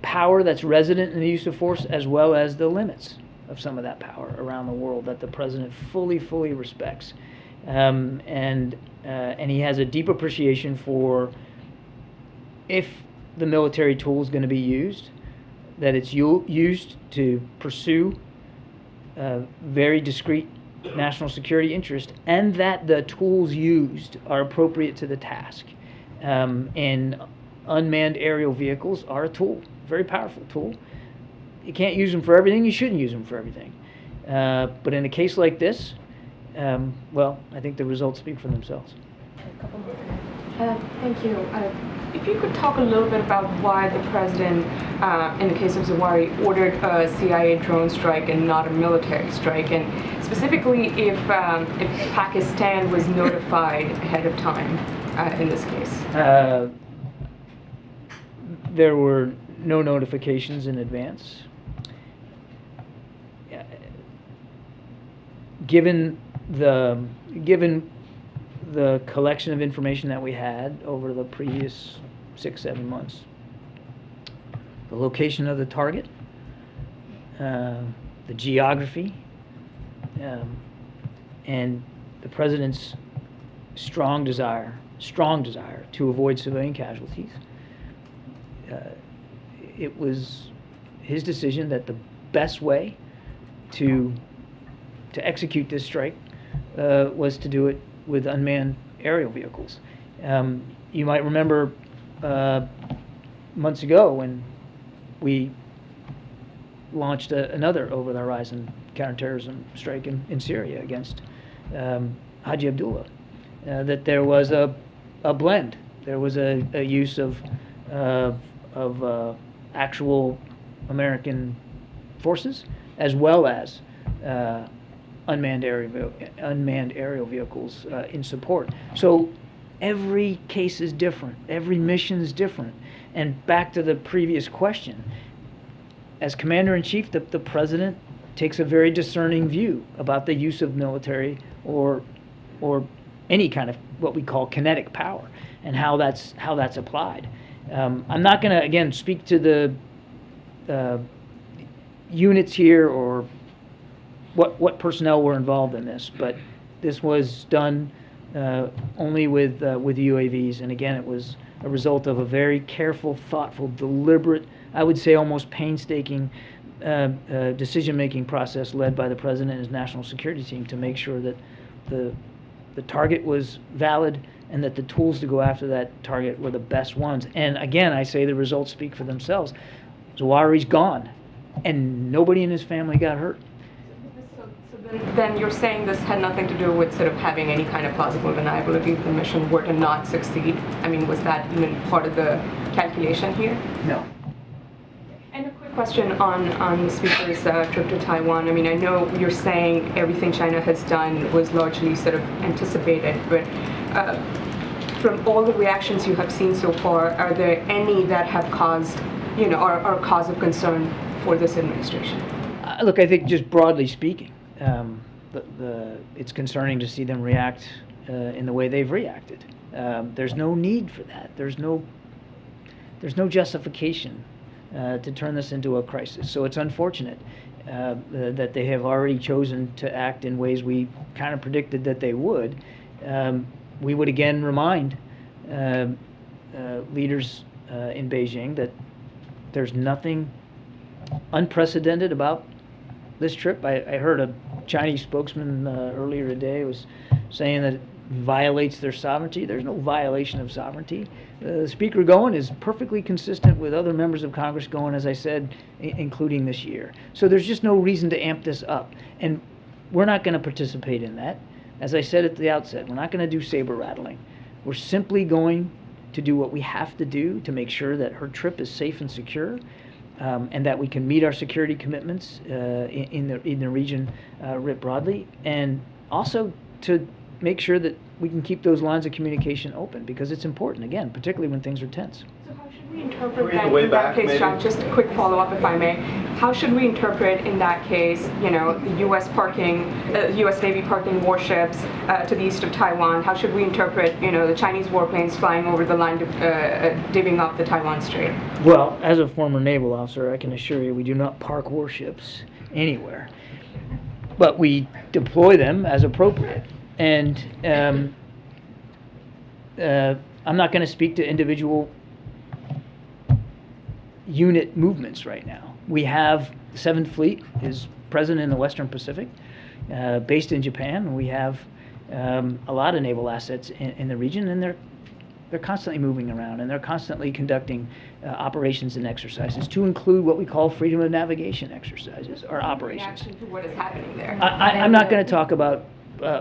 power that's resident in the use of force as well as the limits of some of that power around the world that the president fully respects, and he has a deep appreciation for, if the military tool is going to be used, that it's used to pursue very discrete national security interest, and that the tools used are appropriate to the task. And unmanned aerial vehicles are a tool, very powerful tool. You can't use them for everything. You shouldn't use them for everything. But in a case like this, well, I think the results speak for themselves. Thank you. If you could talk a little bit about why the president, in the case of Zawahiri, ordered a CIA drone strike and not a military strike, and specifically if Pakistan was notified ahead of time in this case. There were no notifications in advance. Given the collection of information that we had over the previous 6-7 months, the location of the target, the geography, and the president's strong desire to avoid civilian casualties, it was his decision that the best way to execute this strike was to do it with unmanned aerial vehicles. You might remember months ago when we launched another over-the-horizon counterterrorism strike in Syria against Haji Abdullah, that there was a blend. There was a use of actual American forces as well as unmanned aerial vehicles in support. So every case is different. Every mission is different. And back to the previous question, as Commander-in-Chief, the President takes a very discerning view about the use of military or any kind of what we call kinetic power and how that's applied. I'm not going to, again, speak to the units here or what personnel were involved in this, but this was done only with UAVs, and again, it was a result of a very careful, thoughtful, deliberate, I would say almost painstaking decision-making process led by the President and his national security team to make sure that the target was valid and that the tools to go after that target were the best ones. And again, I say the results speak for themselves. Zawahiri's gone, and nobody in his family got hurt. Then you're saying this had nothing to do with sort of having any kind of plausible deniability if the mission were to not succeed? I mean, was that even part of the calculation here? No. And a quick question on the speaker's trip to Taiwan. I mean, I know you're saying everything China has done was largely sort of anticipated, but from all the reactions you have seen so far, are there any that have caused, are cause of concern for this administration? Look, I think just broadly speaking, it's concerning to see them react in the way they've reacted. There's no need for that. There's no justification to turn this into a crisis. So it's unfortunate that they have already chosen to act in ways we kind of predicted that they would. We would again remind leaders in Beijing that there's nothing unprecedented about this trip. I heard a Chinese spokesman earlier today was saying that it violates their sovereignty. There's no violation of sovereignty. The speaker going is perfectly consistent with other members of Congress going, as I said, including this year. So there's just no reason to amp this up. And we're not going to participate in that. As I said at the outset, we're not going to do saber rattling. We're simply going to do what we have to do to make sure that her trip is safe and secure, and that we can meet our security commitments in the region writ broadly, and also to make sure that we can keep those lines of communication open, because it's important, again, particularly when things are tense. So how should we interpret that in that case, John? Just a quick follow-up, if I may. How should we interpret in that case, the U.S. U.S. Navy parking warships to the east of Taiwan? How should we interpret, the Chinese warplanes flying over the line, divvying up the Taiwan Strait? Well, as a former naval officer, I can assure you we do not park warships anywhere, but we deploy them as appropriate. And I'm not going to speak to individual unit movements right now. We have the 7th Fleet is present in the Western Pacific, based in Japan. We have a lot of naval assets in the region, and they're constantly moving around, and they're constantly conducting operations and exercises, to include what we call freedom of navigation exercises or operations. Reaction to what is happening there. I'm not going to talk about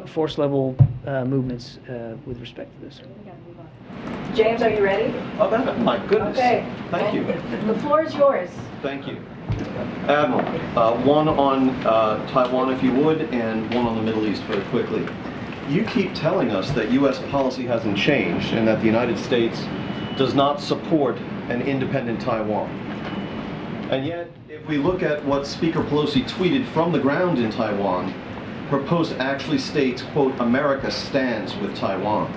force level movements with respect to this. James, are you ready? Oh, my goodness. Okay. Thank you. The floor is yours. Thank you. Admiral, one on Taiwan, if you would, and one on the Middle East very quickly. You keep telling us that U.S. policy hasn't changed and that the United States does not support an independent Taiwan. And yet, if we look at what Speaker Pelosi tweeted from the ground in Taiwan, her post actually states, quote, "America stands with Taiwan."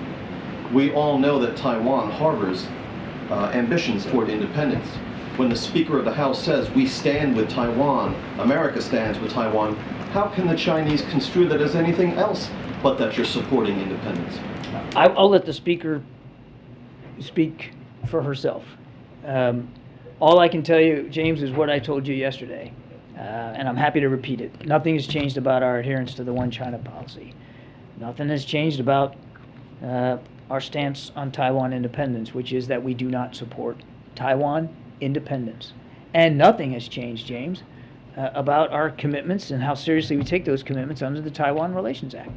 We all know that Taiwan harbors ambitions toward independence. When the Speaker of the House says, "We stand with Taiwan, America stands with Taiwan," how can the Chinese construe that as anything else but that you're supporting independence? I'll let the Speaker speak for herself. All I can tell you, James, is what I told you yesterday, and I'm happy to repeat it. Nothing has changed about our adherence to the One China policy. Nothing has changed about our stance on Taiwan independence, which is that we do not support Taiwan independence. And nothing has changed, James, about our commitments and how seriously we take those commitments under the Taiwan Relations Act.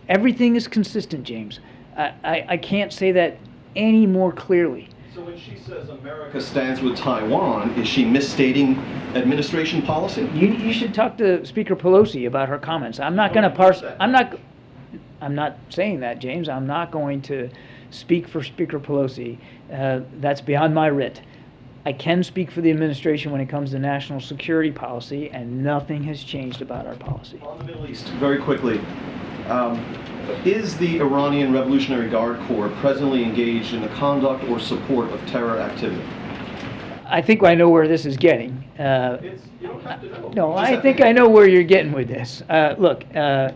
Everything is consistent, James. I can't say that any more clearly. So when she says America stands with Taiwan, is she misstating administration policy? You should talk to Speaker Pelosi about her comments. I'm not going to parse. I'm not saying that, James. I'm not going to speak for Speaker Pelosi. That's beyond my writ. I can speak for the administration when it comes to national security policy, and nothing has changed about our policy. On the Middle East, very quickly, is the Iranian Revolutionary Guard Corps presently engaged in the conduct or support of terror activity? I think I know where this is getting. You don't have to know. No, I think I know where you're getting with this. Look, I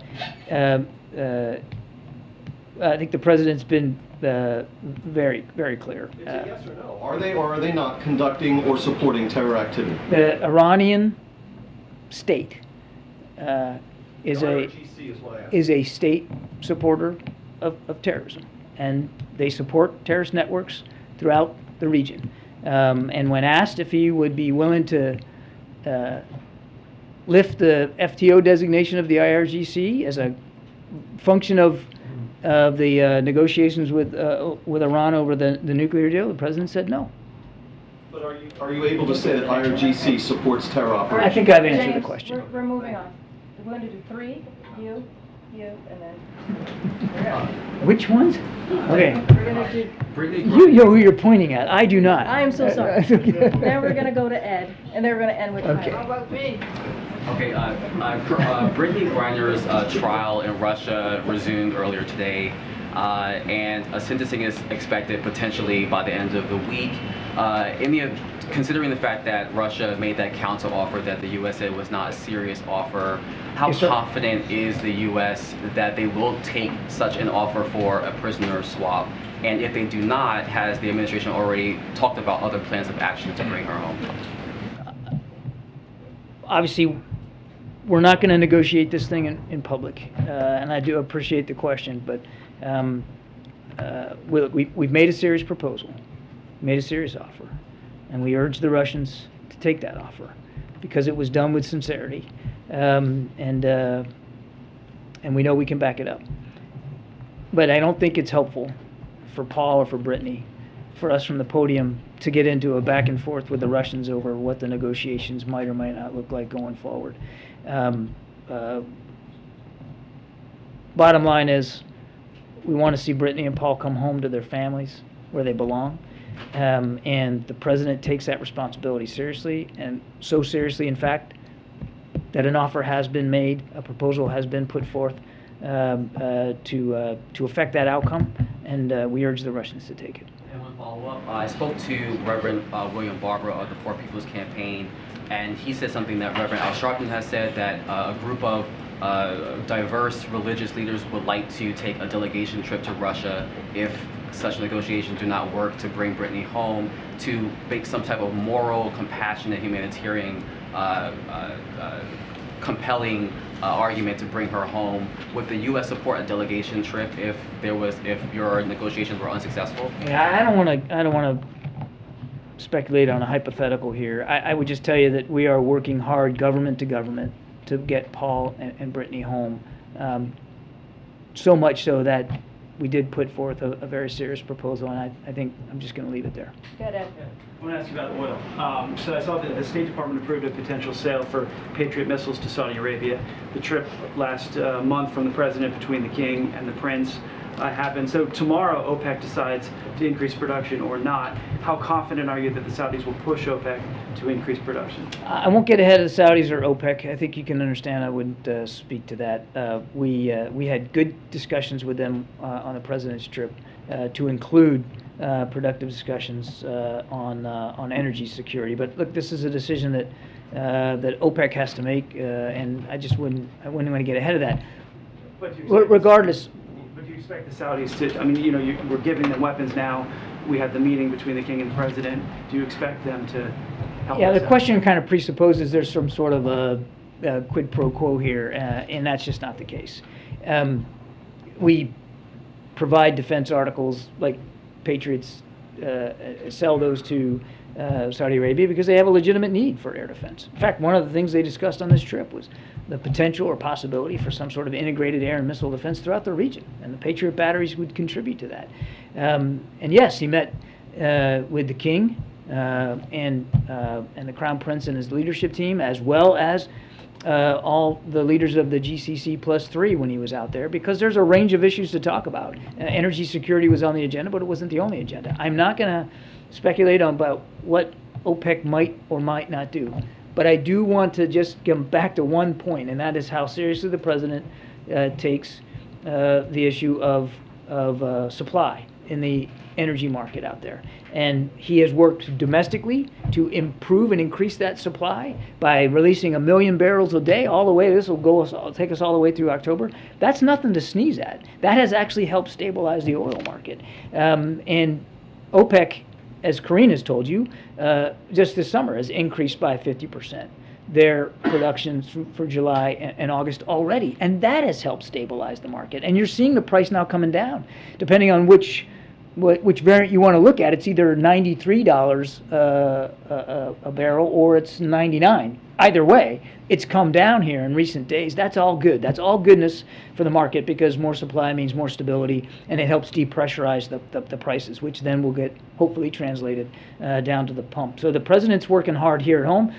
think the president's been very, very clear. It's a yes or no. Are they or are they not conducting or supporting terror activity? The Iranian state is a state supporter of terrorism, and they support terrorist networks throughout the region. And when asked if he would be willing to lift the FTO designation of the IRGC as a function of the negotiations with Iran over the nuclear deal, the president said no. But are you able to say that IRGC supports terror operations? I think I've answered the question. We're moving on. We're going to do 3, you, and then. Which ones? Okay. We're going to do. You know who you're pointing at. I do not. I am so sorry. Then we're going to go to Ed, and then we're going to end with Okay. How about me? Okay, Brittany Griner's trial in Russia resumed earlier today, and a sentencing is expected potentially by the end of the week. Considering the fact that Russia made that counter offer that the U.S. said was not a serious offer, how confident is the U.S. that they will take such an offer for a prisoner swap? And if they do not, has the administration already talked about other plans of action to bring her home? Obviously, we're not going to negotiate this thing in public, and I do appreciate the question, but we've made a serious proposal, made a serious offer, and we urge the Russians to take that offer because it was done with sincerity, and we know we can back it up. But I don't think it's helpful for Paul or for Brittany, for us from the podium to get into a back and forth with the Russians over what the negotiations might or might not look like going forward. Bottom line is, we want to see Brittany and Paul come home to their families where they belong. And the president takes that responsibility seriously, and so seriously, in fact, that an offer has been made, a proposal has been put forth to affect that outcome, and we urge the Russians to take it. And one follow-up, I spoke to Reverend William Barber of the Poor People's Campaign, and he said something that Reverend Al Sharpton has said, that a group of diverse religious leaders would like to take a delegation trip to Russia if such negotiations do not work, to bring Brittany home, to make some type of moral, compassionate, humanitarian, compelling argument to bring her home. Would the U.S. support a delegation trip if your negotiations were unsuccessful? Yeah, I don't want to speculate on a hypothetical here. I would just tell you that we are working hard, government to government, to get Paul and Brittany home. So much so that we did put forth a very serious proposal, and I think I'm just going to leave it there. Good, Ed. I want to ask you about oil. So I saw that the State Department approved a potential sale for Patriot missiles to Saudi Arabia. The trip last month from the president between the king and the prince happened. So tomorrow OPEC decides to increase production or not. How confident are you that the Saudis will push OPEC to increase production? I won't get ahead of the Saudis or OPEC. I think you can understand I wouldn't speak to that. We had good discussions with them on the president's trip to include productive discussions on energy security. But look, this is a decision that that OPEC has to make, and I wouldn't want to get ahead of that. Regardless. But do you expect the Saudis to? I mean, you know, we're giving them weapons now. We have the meeting between the king and the president. Do you expect them to help? Yeah, the question kind of presupposes there's some sort of a quid pro quo here, and that's just not the case. We provide defense articles like Patriots, sell those to Saudi Arabia because they have a legitimate need for air defense. In fact, one of the things they discussed on this trip was the potential or possibility for some sort of integrated air and missile defense throughout the region, and the Patriot batteries would contribute to that. And yes, he met with the king and the Crown Prince and his leadership team, as well as all the leaders of the GCC+3 when he was out there, because there's a range of issues to talk about. Energy security was on the agenda, but it wasn't the only agenda. I'm not going to speculate on about what OPEC might or might not do, but I do want to just get back to one point, and that is how seriously the president takes the issue of supply in the energy market out there. And he has worked domestically to improve and increase that supply by releasing 1 million barrels a day all the way. This will take us all the way through October. That's nothing to sneeze at. That has actually helped stabilize the oil market. And OPEC, as Karine has told you, just this summer has increased by 50% their production for July and August already. And that has helped stabilize the market. And you're seeing the price now coming down, depending on which variant you want to look at. It's either $93 a barrel or it's $99. Either way, it's come down here in recent days. That's all good. That's all goodness for the market, because more supply means more stability, and it helps depressurize the prices, which then will get hopefully translated down to the pump. So the president's working hard here at home,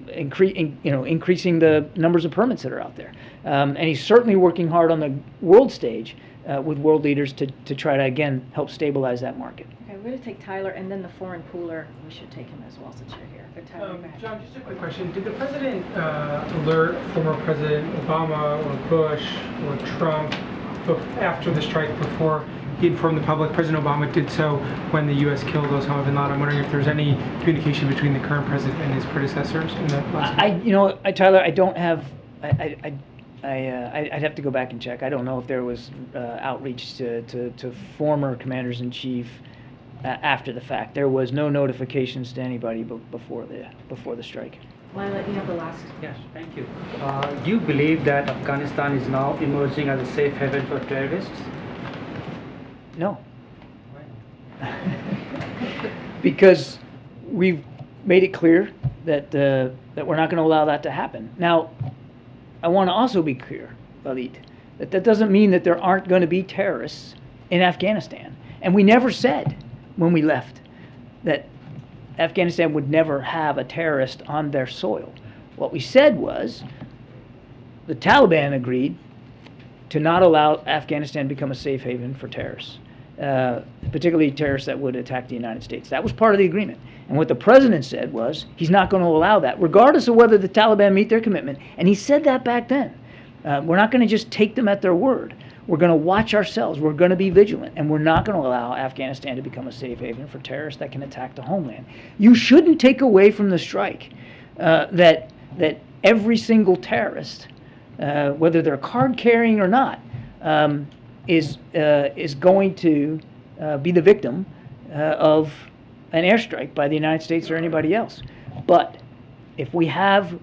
increasing the numbers of permits that are out there, and he's certainly working hard on the world stage with world leaders to try to again help stabilize that market. Okay, we're going to take Tyler, and then the foreign pooler. We should take him as well since you're here. But Tyler, go ahead. John, just a quick question. Did the president alert former President Obama or Bush or Trump after the strike before he informed the public? President Obama did so when the U.S. killed Osama bin Laden. I'm wondering if there's any communication between the current president and his predecessors in the last Tyler, I don't have. I'd have to go back and check. I don't know if there was outreach to former commanders-in-chief after the fact. There was no notifications to anybody before the strike. Lila, you have the last. Yes, thank you. Do you believe that Afghanistan is now emerging as a safe haven for terrorists? No. Because we've made it clear that we're not going to allow that to happen. Now, I want to also be clear, Lalit, that doesn't mean that there aren't going to be terrorists in Afghanistan. And we never said when we left that Afghanistan would never have a terrorist on their soil. What we said was the Taliban agreed to not allow Afghanistan to become a safe haven for terrorists, particularly terrorists that would attack the United States. That was part of the agreement. And what the president said was he's not going to allow that, regardless of whether the Taliban meet their commitment. And he said that back then. We're not going to just take them at their word. We're going to watch ourselves. We're going to be vigilant. And we're not going to allow Afghanistan to become a safe haven for terrorists that can attack the homeland. You shouldn't take away from the strike that every single terrorist, whether they're card carrying or not, is going to be the victim of an airstrike by the United States or anybody else. But if we have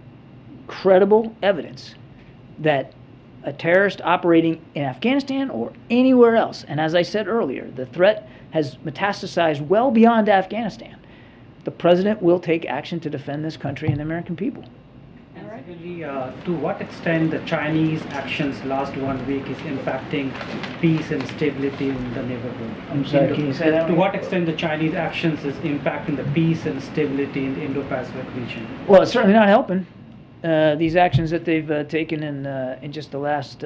credible evidence that a terrorist operating in Afghanistan or anywhere else, and as I said earlier, the threat has metastasized well beyond Afghanistan, the president will take action to defend this country and the American people. Secondly, to what extent the Chinese actions last 1 week is impacting peace and stability in the neighborhood? I'm sorry, can you say that? To what extent the Chinese actions is impacting the peace and stability in the Indo-Pacific region? Well, it's certainly not helping. These actions that they've taken in just the last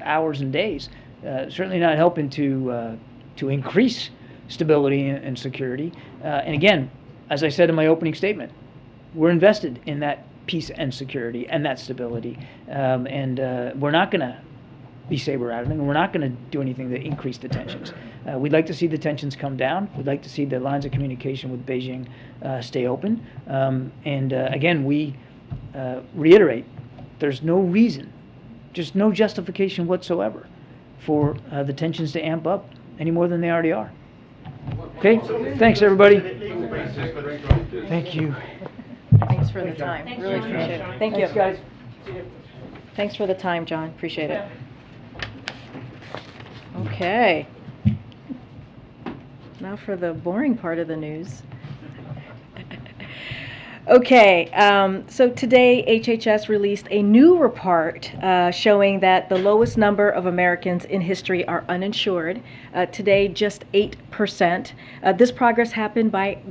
hours and days, certainly not helping to increase stability and security. And again, as I said in my opening statement, we're invested in that peace and security and that stability, and we're not going to be saber-rattling, and we're not going to do anything to increase the tensions. We'd like to see the tensions come down. We'd like to see the lines of communication with Beijing stay open. And again, we reiterate, there's no reason, just no justification whatsoever for the tensions to amp up any more than they already are. Okay? Thanks, everybody. Thank you. Thanks for the time. Really appreciate it. Thank you. Thanks, guys. Thanks for the time, John. Appreciate it. Okay. Now for the boring part of the news. Okay, so today HHS released a new report showing that the lowest number of Americans in history are uninsured. Today, just 8%. This progress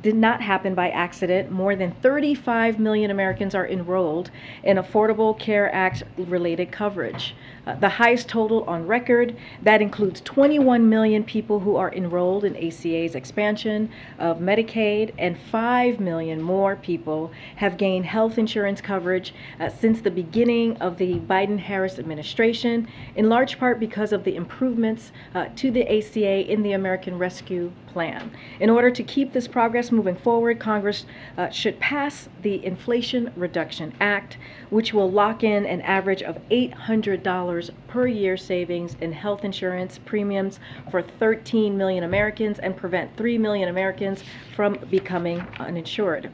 did not happen by accident. More than 35 million Americans are enrolled in Affordable Care Act related coverage. The highest total on record. That includes 21 million people who are enrolled in ACA's expansion of Medicaid, and 5 million more people have gained health insurance coverage since the beginning of the Biden-Harris administration, in large part because of the improvements to the ACA in the American Rescue Plan. In order to keep this progress moving forward, Congress should pass the Inflation Reduction Act, which will lock in an average of $800 per year savings in health insurance premiums for 13 million Americans and prevent 3 million Americans from becoming uninsured.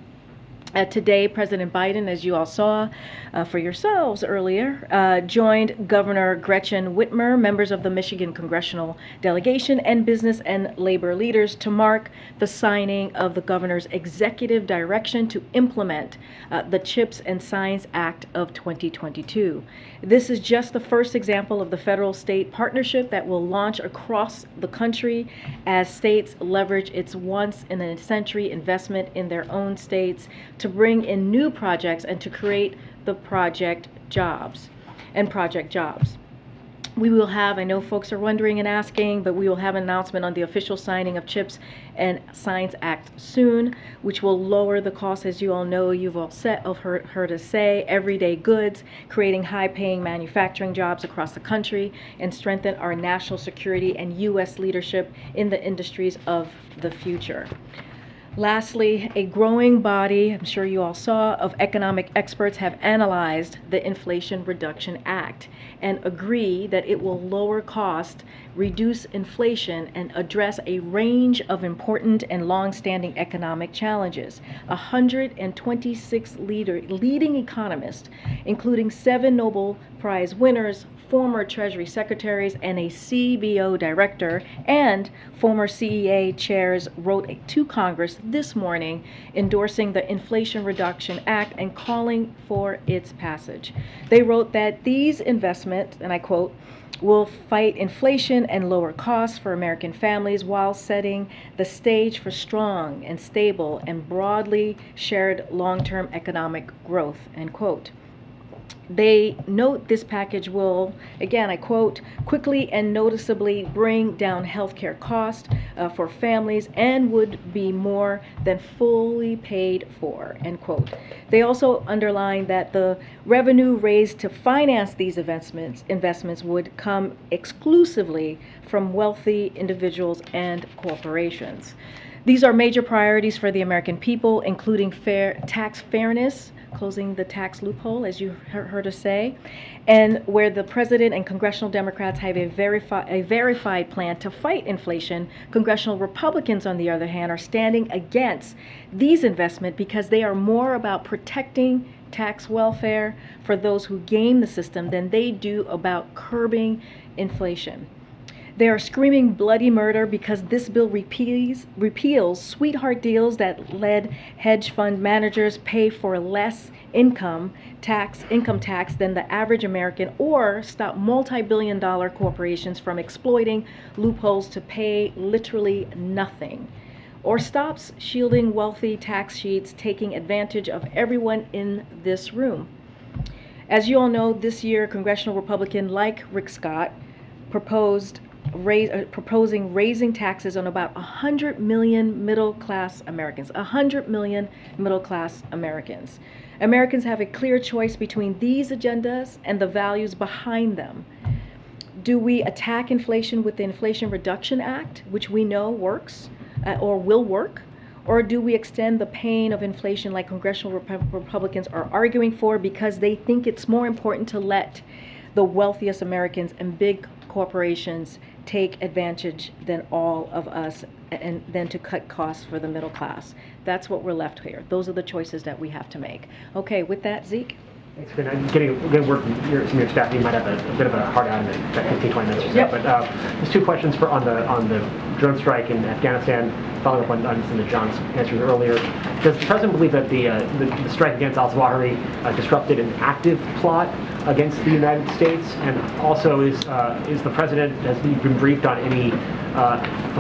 Today, President Biden, as you all saw for yourselves earlier, joined Governor Gretchen Whitmer, members of the Michigan congressional delegation, and business and labor leaders to mark the signing of the governor's executive direction to implement the CHIPS and Science Act of 2022. This is just the first example of the federal-state partnership that will launch across the country as states leverage its once-in-a-century investment in their own states to bring in new projects and to create the project jobs. We will have, I know folks are wondering and asking, but we will have an announcement on the official signing of CHIPS and Science Act soon, which will lower the cost, as you all know, you've all heard us say, everyday goods, creating high-paying manufacturing jobs across the country, and strengthen our national security and U.S. leadership in the industries of the future. Lastly, a growing body, I'm sure you all saw, of economic experts have analyzed the Inflation Reduction Act and agree that it will lower cost, reduce inflation, and address a range of important and long-standing economic challenges. 126 leading economists, including 7 Nobel Prize winners, former Treasury secretaries, and a CBO director, and former CEA chairs wrote to Congress this morning endorsing the Inflation Reduction Act and calling for its passage. They wrote that these investments, and I quote, will fight inflation and lower costs for American families while setting the stage for strong and stable and broadly shared long-term economic growth, end quote. They note this package will, again, I quote, quickly and noticeably bring down healthcare costs for families and would be more than fully paid for, end quote. They also underline that the revenue raised to finance these investments would come exclusively from wealthy individuals and corporations. These are major priorities for the American people, including tax fairness, closing the tax loophole, as you heard us say, and where the president and congressional Democrats have a verified plan to fight inflation, congressional Republicans, on the other hand, are standing against these investments because they are more about protecting tax welfare for those who game the system than they do about curbing inflation. They are screaming bloody murder because this bill repeals sweetheart deals that let hedge fund managers pay for less income tax than the average American, or stop multi-billion-dollar corporations from exploiting loopholes to pay literally nothing, or stops shielding wealthy tax cheats taking advantage of everyone in this room. As you all know, this year, congressional Republican like Rick Scott proposing raising taxes on about 100 million middle-class Americans. 100 million middle-class Americans. Americans have a clear choice between these agendas and the values behind them. Do we attack inflation with the Inflation Reduction Act, which we know works or will work? Or do we extend the pain of inflation like congressional Republicans are arguing for because they think it's more important to let the wealthiest Americans and big corporations take advantage than all of us, and then to cut costs for the middle class? That's what we're left here. Those are the choices that we have to make. Okay, with that, Zeke? Thanks, Karine. I'm getting word from some of your staff. You might have a bit of a hard out in the 15, 20 minutes or so. Yep. But just two questions on the drone strike in Afghanistan, following up on some of John's answers earlier. Does the president believe that the strike against al-Zawahiri disrupted an active plot against the United States? And also, is the president, has he been briefed on any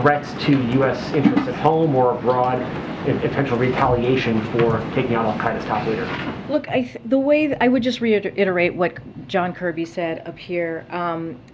threats to U.S. interests at home or abroad in potential retaliation for taking out al-Qaeda's top leader? Look, the way I would just reiterate what John Kirby said up here.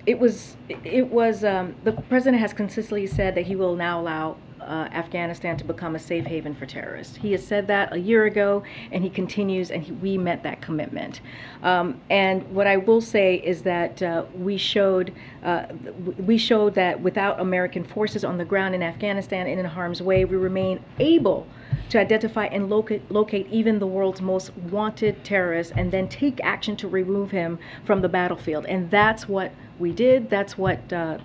The president has consistently said that he will now allow Afghanistan to become a safe haven for terrorists. He has said that a year ago, and he continues, and we met that commitment. And what I will say is that we showed that without American forces on the ground in Afghanistan and in harm's way, we remain able to identify and locate even the world's most wanted terrorist and then take action to remove him from the battlefield. And that's what we did. That's what the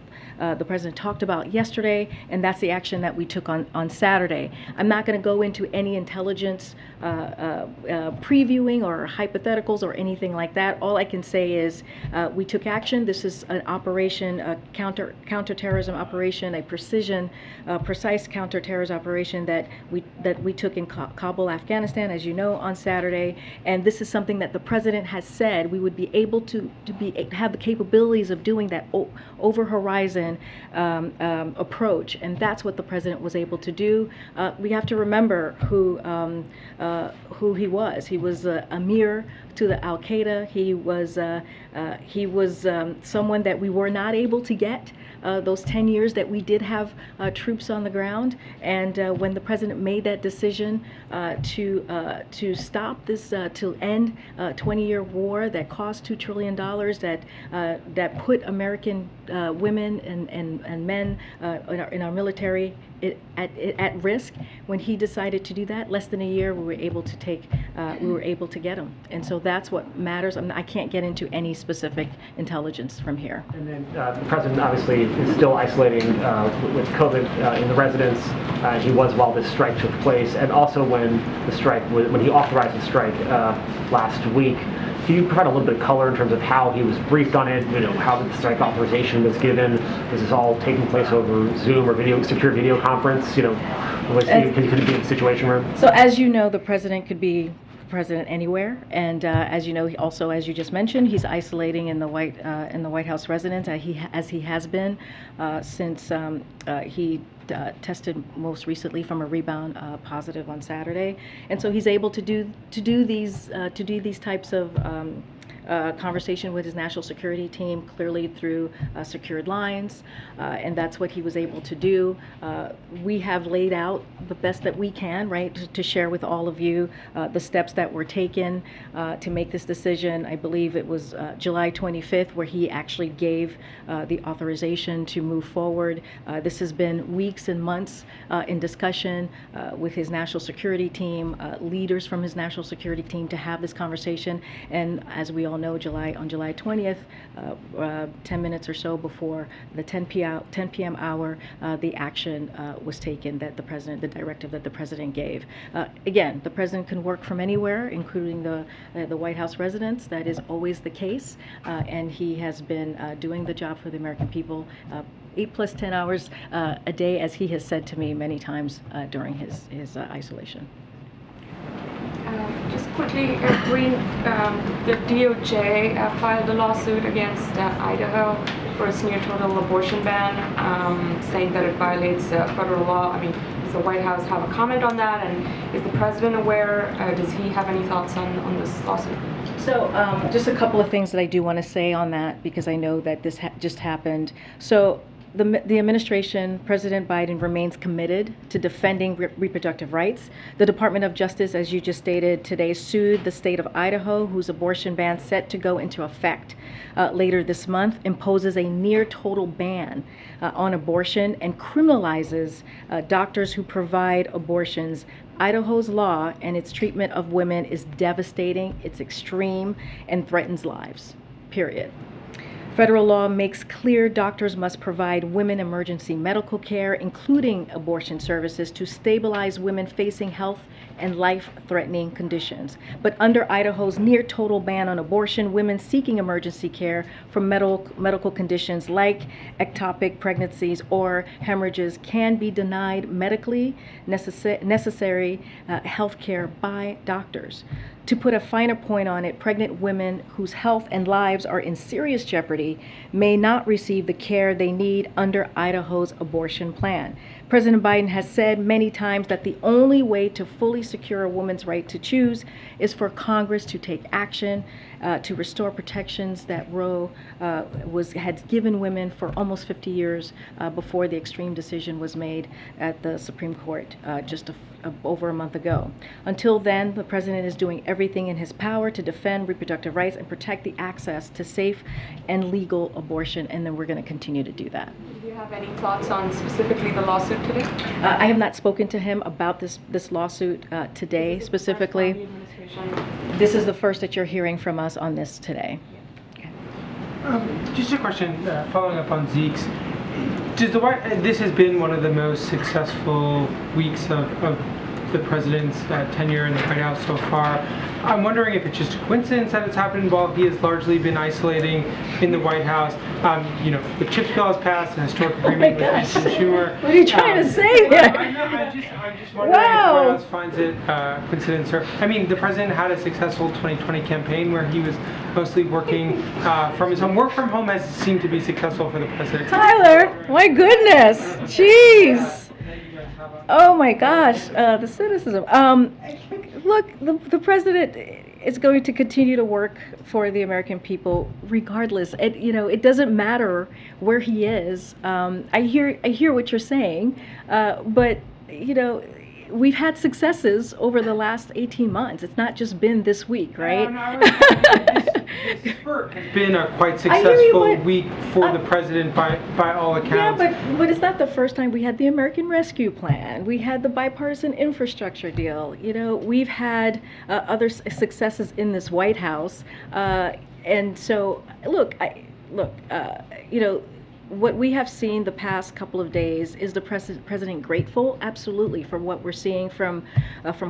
president talked about yesterday, and that's the action that we took on Saturday. I'm not going to go into any intelligence previewing or hypotheticals or anything like that. All I can say is we took action. This is an operation, a counter-terrorism operation, a precise counter-terrorism operation that we took in Kabul, Afghanistan, as you know, on Saturday. And this is something that the president has said we would be able to have the capabilities of doing that over-horizon approach, and that's what the president was able to do. We have to remember who he was. He was a mirror to the Al-Qaeda. He was someone that we were not able to get those 10 years that we did have troops on the ground. And when the president made that decision to stop this, to end a 20-year war that cost $2 trillion, that put American women and men in our military at risk, when he decided to do that, less than a year, we were able to get him. And so that's what matters. I can't get into any specific intelligence from here. And then the president obviously is still isolating with COVID in the residence. He was while this strike took place, and also when he authorized the strike last week. Can you provide a little bit of color in terms of how he was briefed on it? How the strike authorization was given? Was this all taking place over Zoom or secure video conference? Could he be in the Situation Room? So as you know, the president could be president anywhere, and as you know, he also, as you just mentioned, he's isolating in the White House residence, as he has been since he tested most recently from a rebound positive on Saturday, and so he's able to do these types of conversation with his national security team, clearly through secured lines, and that's what he was able to do. We have laid out the best that we can, right, to share with all of you the steps that were taken to make this decision. I believe it was July 25th where he actually gave the authorization to move forward. This has been weeks and months in discussion with his national security team, leaders from his national security team to have this conversation. And as we all know, on July 20th, 10 minutes or so before the 10 p.m. hour, the action was taken that the directive that the president gave. Again, the president can work from anywhere, including the White House residence. That is always the case, and he has been doing the job for the American people 8 plus 10 hours a day, as he has said to me many times during his isolation. Just quickly, Karine, the DOJ filed a lawsuit against Idaho for its near total abortion ban, saying that it violates federal law. I mean, does the White House have a comment on that? And is the president aware? Does he have any thoughts on this lawsuit? So just a couple of things that I do want to say on that, because I know that this just happened. So the administration, President Biden, remains committed to defending reproductive rights. The Department of Justice, as you just stated today, sued the state of Idaho, whose abortion ban set to go into effect later this month, imposes a near total ban on abortion and criminalizes doctors who provide abortions. Idaho's law and its treatment of women is devastating, it's extreme, and threatens lives, period. Federal law makes clear doctors must provide women emergency medical care, including abortion services, to stabilize women facing health and life-threatening conditions. But under Idaho's near total ban on abortion, women seeking emergency care for medical conditions like ectopic pregnancies or hemorrhages can be denied medically necessary health care by doctors. To put a finer point on it, pregnant women whose health and lives are in serious jeopardy may not receive the care they need under Idaho's abortion plan. President Biden has said many times that the only way to fully secure a woman's right to choose is for Congress to take action to restore protections that Roe had given women for almost 50 years before the extreme decision was made at the Supreme Court just over a month ago. Until then, the president is doing everything in his power to defend reproductive rights and protect the access to safe and legal abortion, and then we're going to continue to do that. Do you have any thoughts on specifically the lawsuit today? I have not spoken to him about this lawsuit today specifically. This is the first that you're hearing from us on this today. Okay. Just a question following up on Zeke's. This has been one of the most successful weeks of the president's tenure in the White House so far. I'm wondering if it's just a coincidence that it's happened while he has largely been isolating in the White House. You know, the CHIPS bill has passed, an historic agreement with Mr. Schumer. What are you trying to say there? I'm just wondering if the White House finds it coincidence. Or, I mean, the president had a successful 2020 campaign where he was mostly working from his home. Work from home has seemed to be successful for the president. Tyler, my goodness, jeez. Oh my gosh, the cynicism. Look, the president is going to continue to work for the American people regardless. It doesn't matter where he is. I hear what you're saying, but we've had successes over the last 18 months. It's not just been this week, right? This spurt has been a quite successful week for the president by all accounts. Yeah, but it's not the first time. We had the American Rescue Plan. We had the bipartisan infrastructure deal. We've had other successes in this White House. And so, what we have seen the past couple of days is the president grateful, absolutely, for what we're seeing from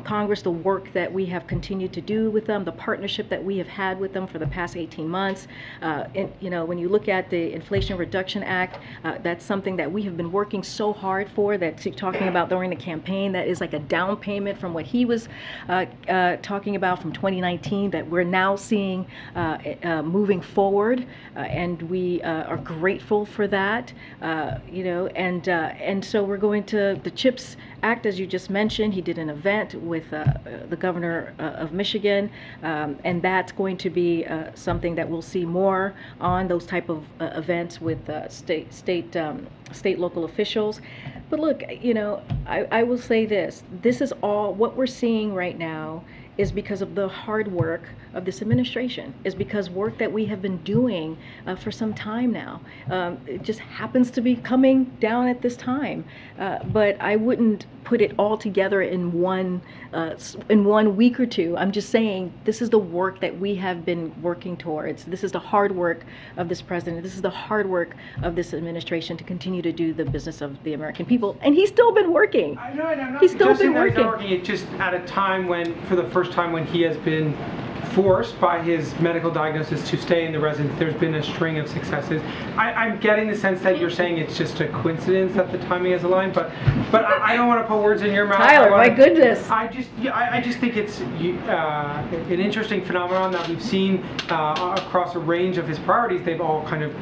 Congress, the work that we have continued to do with them, the partnership that we have had with them for the past 18 months. When you look at the Inflation Reduction Act, that's something that we have been working so hard for, that talking about during the campaign, that is like a down payment from what he was talking about from 2019, that we're now seeing moving forward, and we are grateful for that, and so we're going to the CHIPS Act, as you just mentioned. He did an event with the governor of Michigan, and that's going to be something that we'll see more on, those type of events with state local officials. But look, I will say this is all what we're seeing right now is because of the hard work of this administration, is because work that we have been doing for some time now. It just happens to be coming down at this time. But I wouldn't put it all together in one week or two. I'm just saying this is the work that we have been working towards. This is the hard work of this president. This is the hard work of this administration to continue to do the business of the American people. And he's still been working. I know, and I'm not he's still suggesting been that he's not working. working. It's just at a time when, for the first time, when he has been forced by his medical diagnosis to stay in the residence. There's been a string of successes. I'm getting the sense that you're saying it's just a coincidence that the timing is aligned, but I don't want to put words in your mouth. Tyler, my goodness. I just think it's an interesting phenomenon that we've seen across a range of his priorities. They've all kind of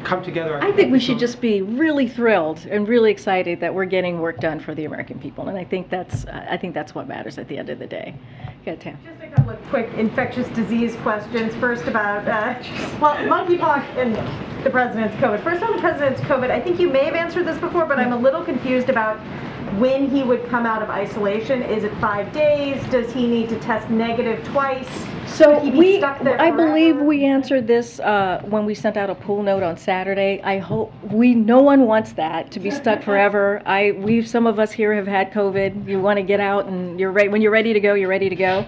come together. I think we should just be really thrilled and really excited that we're getting work done for the American people, and I think that's what matters at the end of the day. Go, Tam. Just a couple of quick infectious disease questions. First about monkeypox and the president's COVID. First on the president's COVID, I think you may have answered this before, but I'm a little confused about when he would come out of isolation. Is it 5 days? Does he need to test negative twice? So I believe we answered this when we sent out a pool note on Saturday. I hope no one wants that to be stuck forever. Some of us here have had COVID. You want to get out, and when you're ready to go, you're ready to go.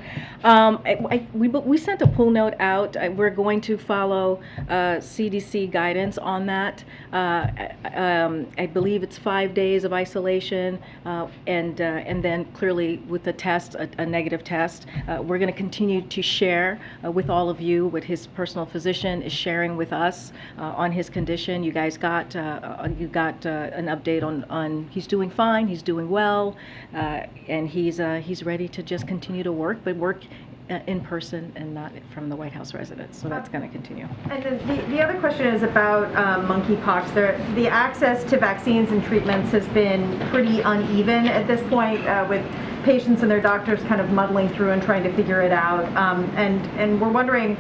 We sent a pool note out. We're going to follow CDC guidance on that. I believe it's 5 days of isolation, and then clearly with the test, a negative test. We're going to continue to share with all of you what his personal physician is sharing with us on his condition. You guys got an update on he's doing fine, he's doing well, and he's ready to just continue to work, but work in person and not from the White House residence. So that's going to continue. And then the other question is about monkeypox. The access to vaccines and treatments has been pretty uneven at this point, with patients and their doctors kind of muddling through and trying to figure it out. And we're wondering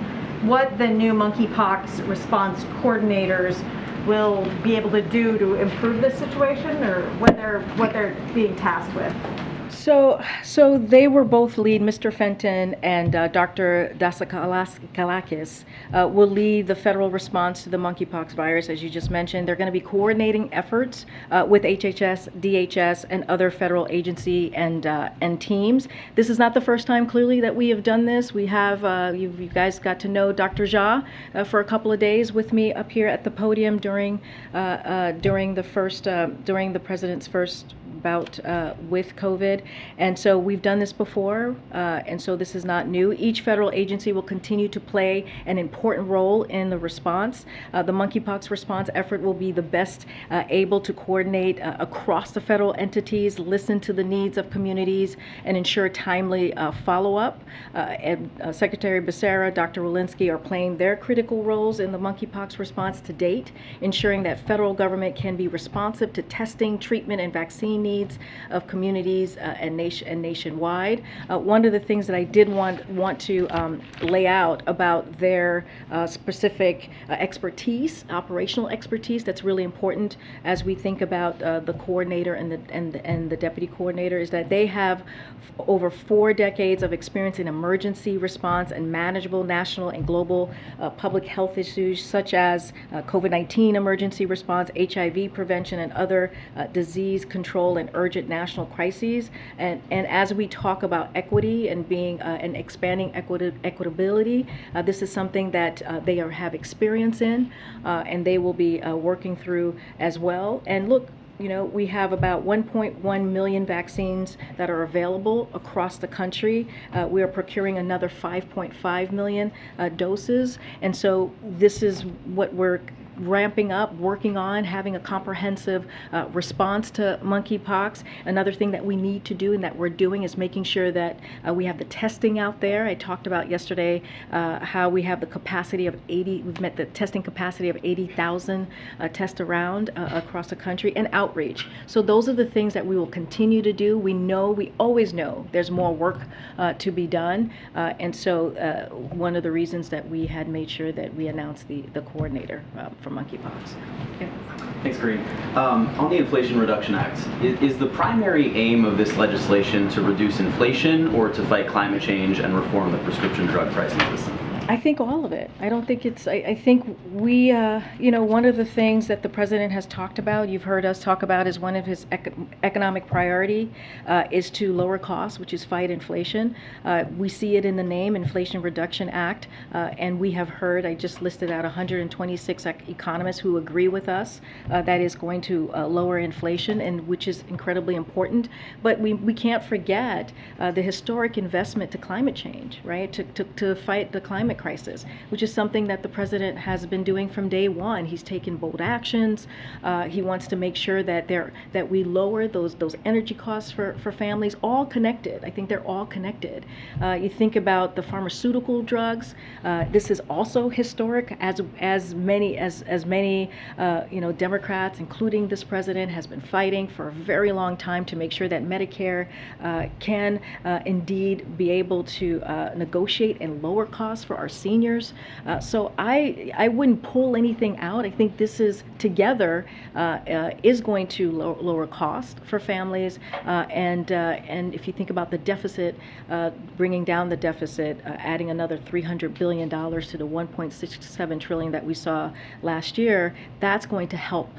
what the new monkeypox response coordinators will be able to do to improve this situation, or what they're being tasked with. So they were both lead, Mr. Fenton and Dr. Dasakalakis will lead the federal response to the monkeypox virus, as you just mentioned. They're going to be coordinating efforts with HHS, DHS, and other federal agency and teams. This is not the first time, clearly, that we have done this. We have, you guys got to know Dr. Jha for a couple of days with me up here at the podium during the president's first bout with COVID. And so we've done this before, and so this is not new. Each federal agency will continue to play an important role in the response. The monkeypox response effort will be the best able to coordinate across the federal entities, listen to the needs of communities, and ensure timely follow-up. And Secretary Becerra, Dr. Walensky are playing their critical roles in the monkeypox response to date, ensuring that federal government can be responsive to testing, treatment, and vaccine needs of communities and nationwide. One of the things that I did want to lay out about their specific expertise, operational expertise, that's really important as we think about the coordinator and the deputy coordinator, is that they have over 4 decades of experience in emergency response and manageable national and global public health issues such as COVID-19 emergency response, HIV prevention, and other disease control and urgent national crises. And as we talk about equity and being and expanding equitability, this is something that they have experience in, and they will be working through as well. And look, we have about 1.1 million vaccines that are available across the country. We are procuring another 5.5 million doses. And so this is what we're ramping up, working on having a comprehensive response to monkeypox. Another thing that we need to do and that we're doing is making sure that we have the testing out there. I talked about yesterday how we have the capacity of we've met the testing capacity of 80,000 tests around across the country, and outreach. So those are the things that we will continue to do. We always know there's more work to be done, and so one of the reasons that we had made sure that we announced the coordinator for monkeypox. Okay. Thanks, Karine. On the Inflation Reduction Act, is the primary aim of this legislation to reduce inflation or to fight climate change and reform the prescription drug pricing system? I think all of it. I don't think it's, I think we, one of the things that the president has talked about, you've heard us talk about, is one of his economic priority is to lower costs, which is fight inflation. We see it in the name, Inflation Reduction Act, and we have heard, I just listed out 126 economists who agree with us that is going to lower inflation, and which is incredibly important. But we can't forget the historic investment to climate change, right? To fight the climate crisis, which is something that the president has been doing from day one. He's taken bold actions. He wants to make sure that we lower those energy costs for families. All connected. I think they're all connected. You think about the pharmaceutical drugs. This is also historic, as many Democrats, including this president, has been fighting for a very long time to make sure that Medicare can indeed be able to negotiate and lower costs for our seniors. So I wouldn't pull anything out. I think this is together is going to lower cost for families, and if you think about the deficit, bringing down the deficit, adding another $300 billion to the $1.67 trillion that we saw last year, that's going to help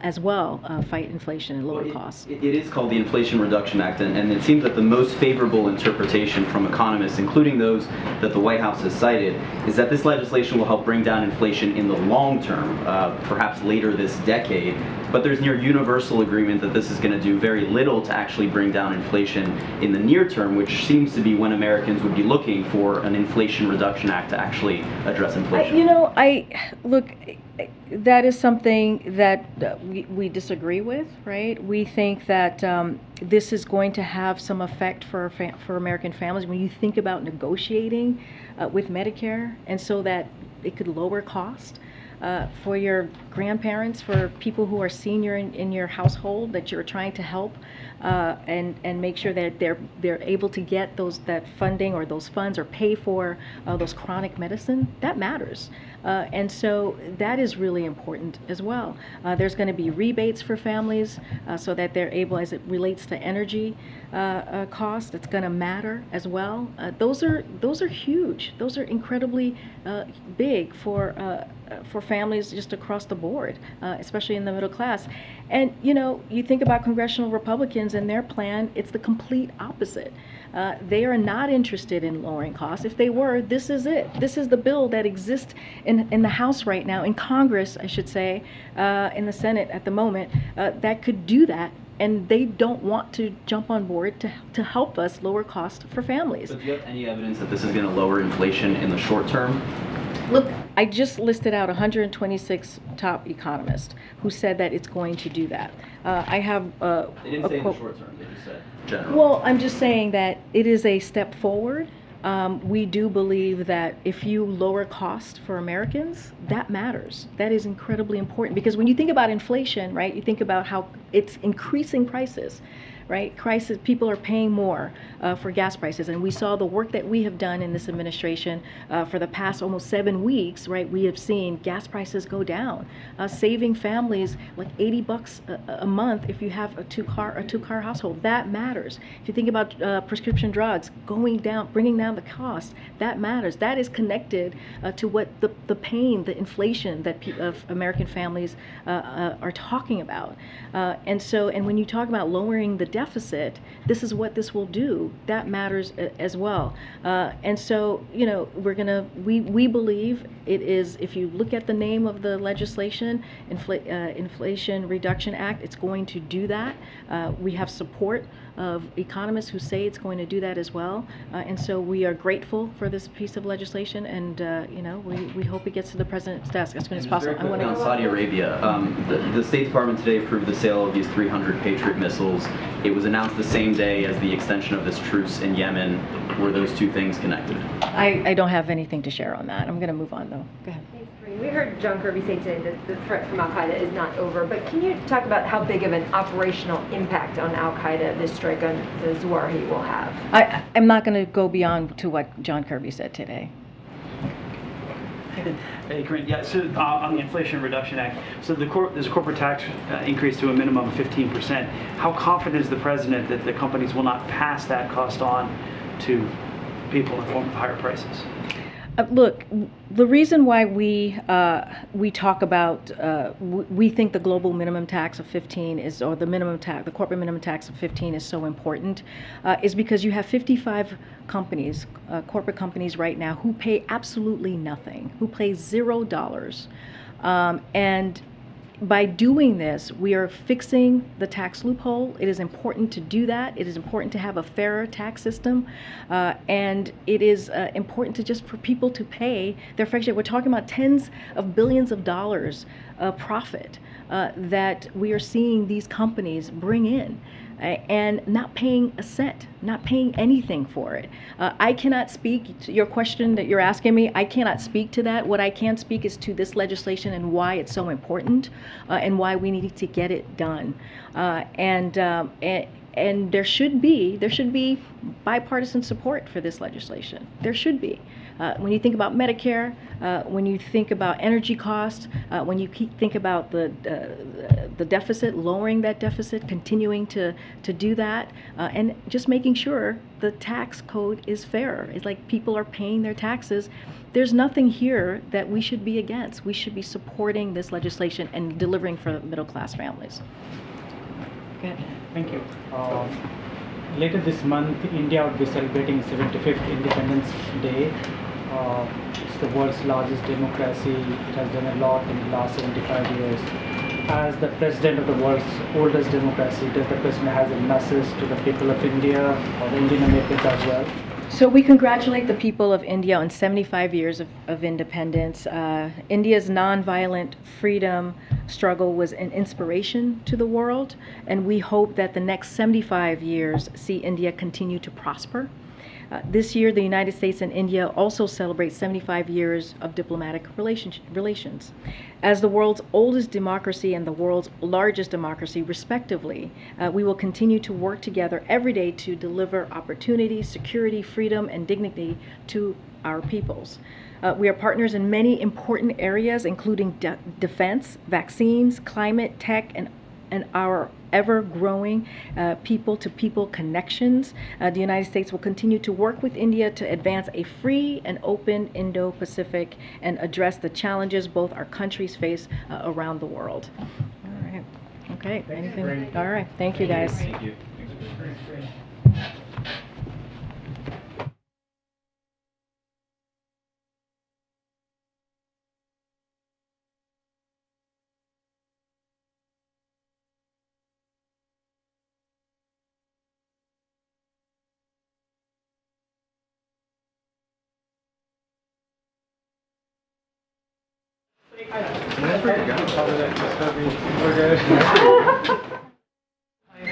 as well fight inflation and lower costs. It is called the Inflation Reduction Act, and it seems that the most favorable interpretation from economists, including those that the White House has cited, is that this legislation will help bring down inflation in the long term, perhaps later this decade. But there's near universal agreement that this is going to do very little to actually bring down inflation in the near term, which seems to be when Americans would be looking for an Inflation Reduction Act to actually address inflation. Look, that is something that we disagree with, right? We think that this is going to have some effect for American families when you think about negotiating with Medicare, and so that it could lower cost for your grandparents, for people who are senior in your household that you're trying to help, and make sure that they're able to get that funding or those funds or pay for those chronic medicine. That matters. And so that is really important as well. There's going to be rebates for families so that they're able, as it relates to energy cost, it's going to matter as well. Those are huge. Those are incredibly big for families just across the board, especially in the middle class. And you think about congressional Republicans and their plan, it's the complete opposite. They are not interested in lowering costs. If they were, this is it. This is the bill that exists in the House right now, in Congress, I should say, in the Senate at the moment, that could do that. And they don't want to jump on board to help us lower costs for families. But do you have any evidence that this is going to lower inflation in the short term? Look, I just listed out 126 top economists who said that it's going to do that. I have They didn't say in the short term, they just said general. Well, I'm just saying that it is a step forward. We do believe that if you lower cost for Americans, that matters. That is incredibly important, because when you think about inflation, right, you think about how it's increasing prices. Right? People are paying more for gas prices, and we saw the work that we have done in this administration for the past almost 7 weeks. Right? We have seen gas prices go down, saving families like $80 a month if you have a two-car household. That matters. If you think about prescription drugs going down, bringing down the cost, that matters. That is connected to what the pain, the inflation that of American families are talking about. And when you talk about lowering the deficit, this is what this will do. That matters as well. And so, we believe it is, if you look at the name of the legislation, Inflation Reduction Act, it's going to do that. We have support of economists who say it's going to do that as well. And so we are grateful for this piece of legislation, and you know, we hope it gets to the president's desk as soon as possible. Very quickly on Saudi Arabia, the State Department today approved the sale of these 300 Patriot missiles. It was announced the same day as the extension of this truce in Yemen. Were those two things connected? I don't have anything to share on that. I'm going to move on, though. Go ahead. Thanks, Karine. We heard John Kirby say today that the threat from al-Qaeda is not over, but can you talk about how big of an operational impact on al-Qaeda this strike on the Zawahiri will have? I'm not going to go beyond to what John Kirby said today. Hey, Karine. Yeah, so on the Inflation Reduction Act, so there's a corporate tax increase to a minimum of 15%. How confident is the president that the companies will not pass that cost on to people in the form of higher prices? Look, the reason why we talk about we think the global minimum tax of 15 is, or the minimum tax, the corporate minimum tax of 15 is so important, is because you have 55 companies, corporate companies right now, who pay absolutely nothing, who pay $0, and by doing this, we are fixing the tax loophole. It is important to do that. It is important to have a fairer tax system, and it is important to just for people to pay their fair share. We're talking about tens of billions of dollars of profit that we are seeing these companies bring in, and not paying a cent, not paying anything for it. I cannot speak to your question that you're asking me. I cannot speak to that. What I can speak is to this legislation and why it's so important, and why we need to get it done. And there should be bipartisan support for this legislation. There should be. When you think about Medicare, when you think about energy costs, when you think about the deficit, lowering that deficit, continuing to do that, and just making sure the tax code is fair. It's like people are paying their taxes. There's nothing here that we should be against. We should be supporting this legislation and delivering for middle class families. Go ahead. Thank you. Later this month, India will be celebrating 75th Independence Day. It's the world's largest democracy. It has done a lot in the last 75 years. As the president of the world's oldest democracy, does the president have a message to the people of India or the Indian Americans as well? So we congratulate the people of India on 75 years of independence. India's nonviolent freedom struggle was an inspiration to the world, and we hope that the next 75 years see India continue to prosper. This year, the United States and India also celebrate 75 years of diplomatic relations. As the world's oldest democracy and the world's largest democracy, respectively, we will continue to work together every day to deliver opportunity, security, freedom, and dignity to our peoples. We are partners in many important areas, including defense, vaccines, climate, tech, and our ever-growing people-to-people connections. The United States will continue to work with India to advance a free and open Indo-Pacific and address the challenges both our countries face around the world. All right. Okay. Anything? All right. Thank you, guys. Thank you. That's pretty good.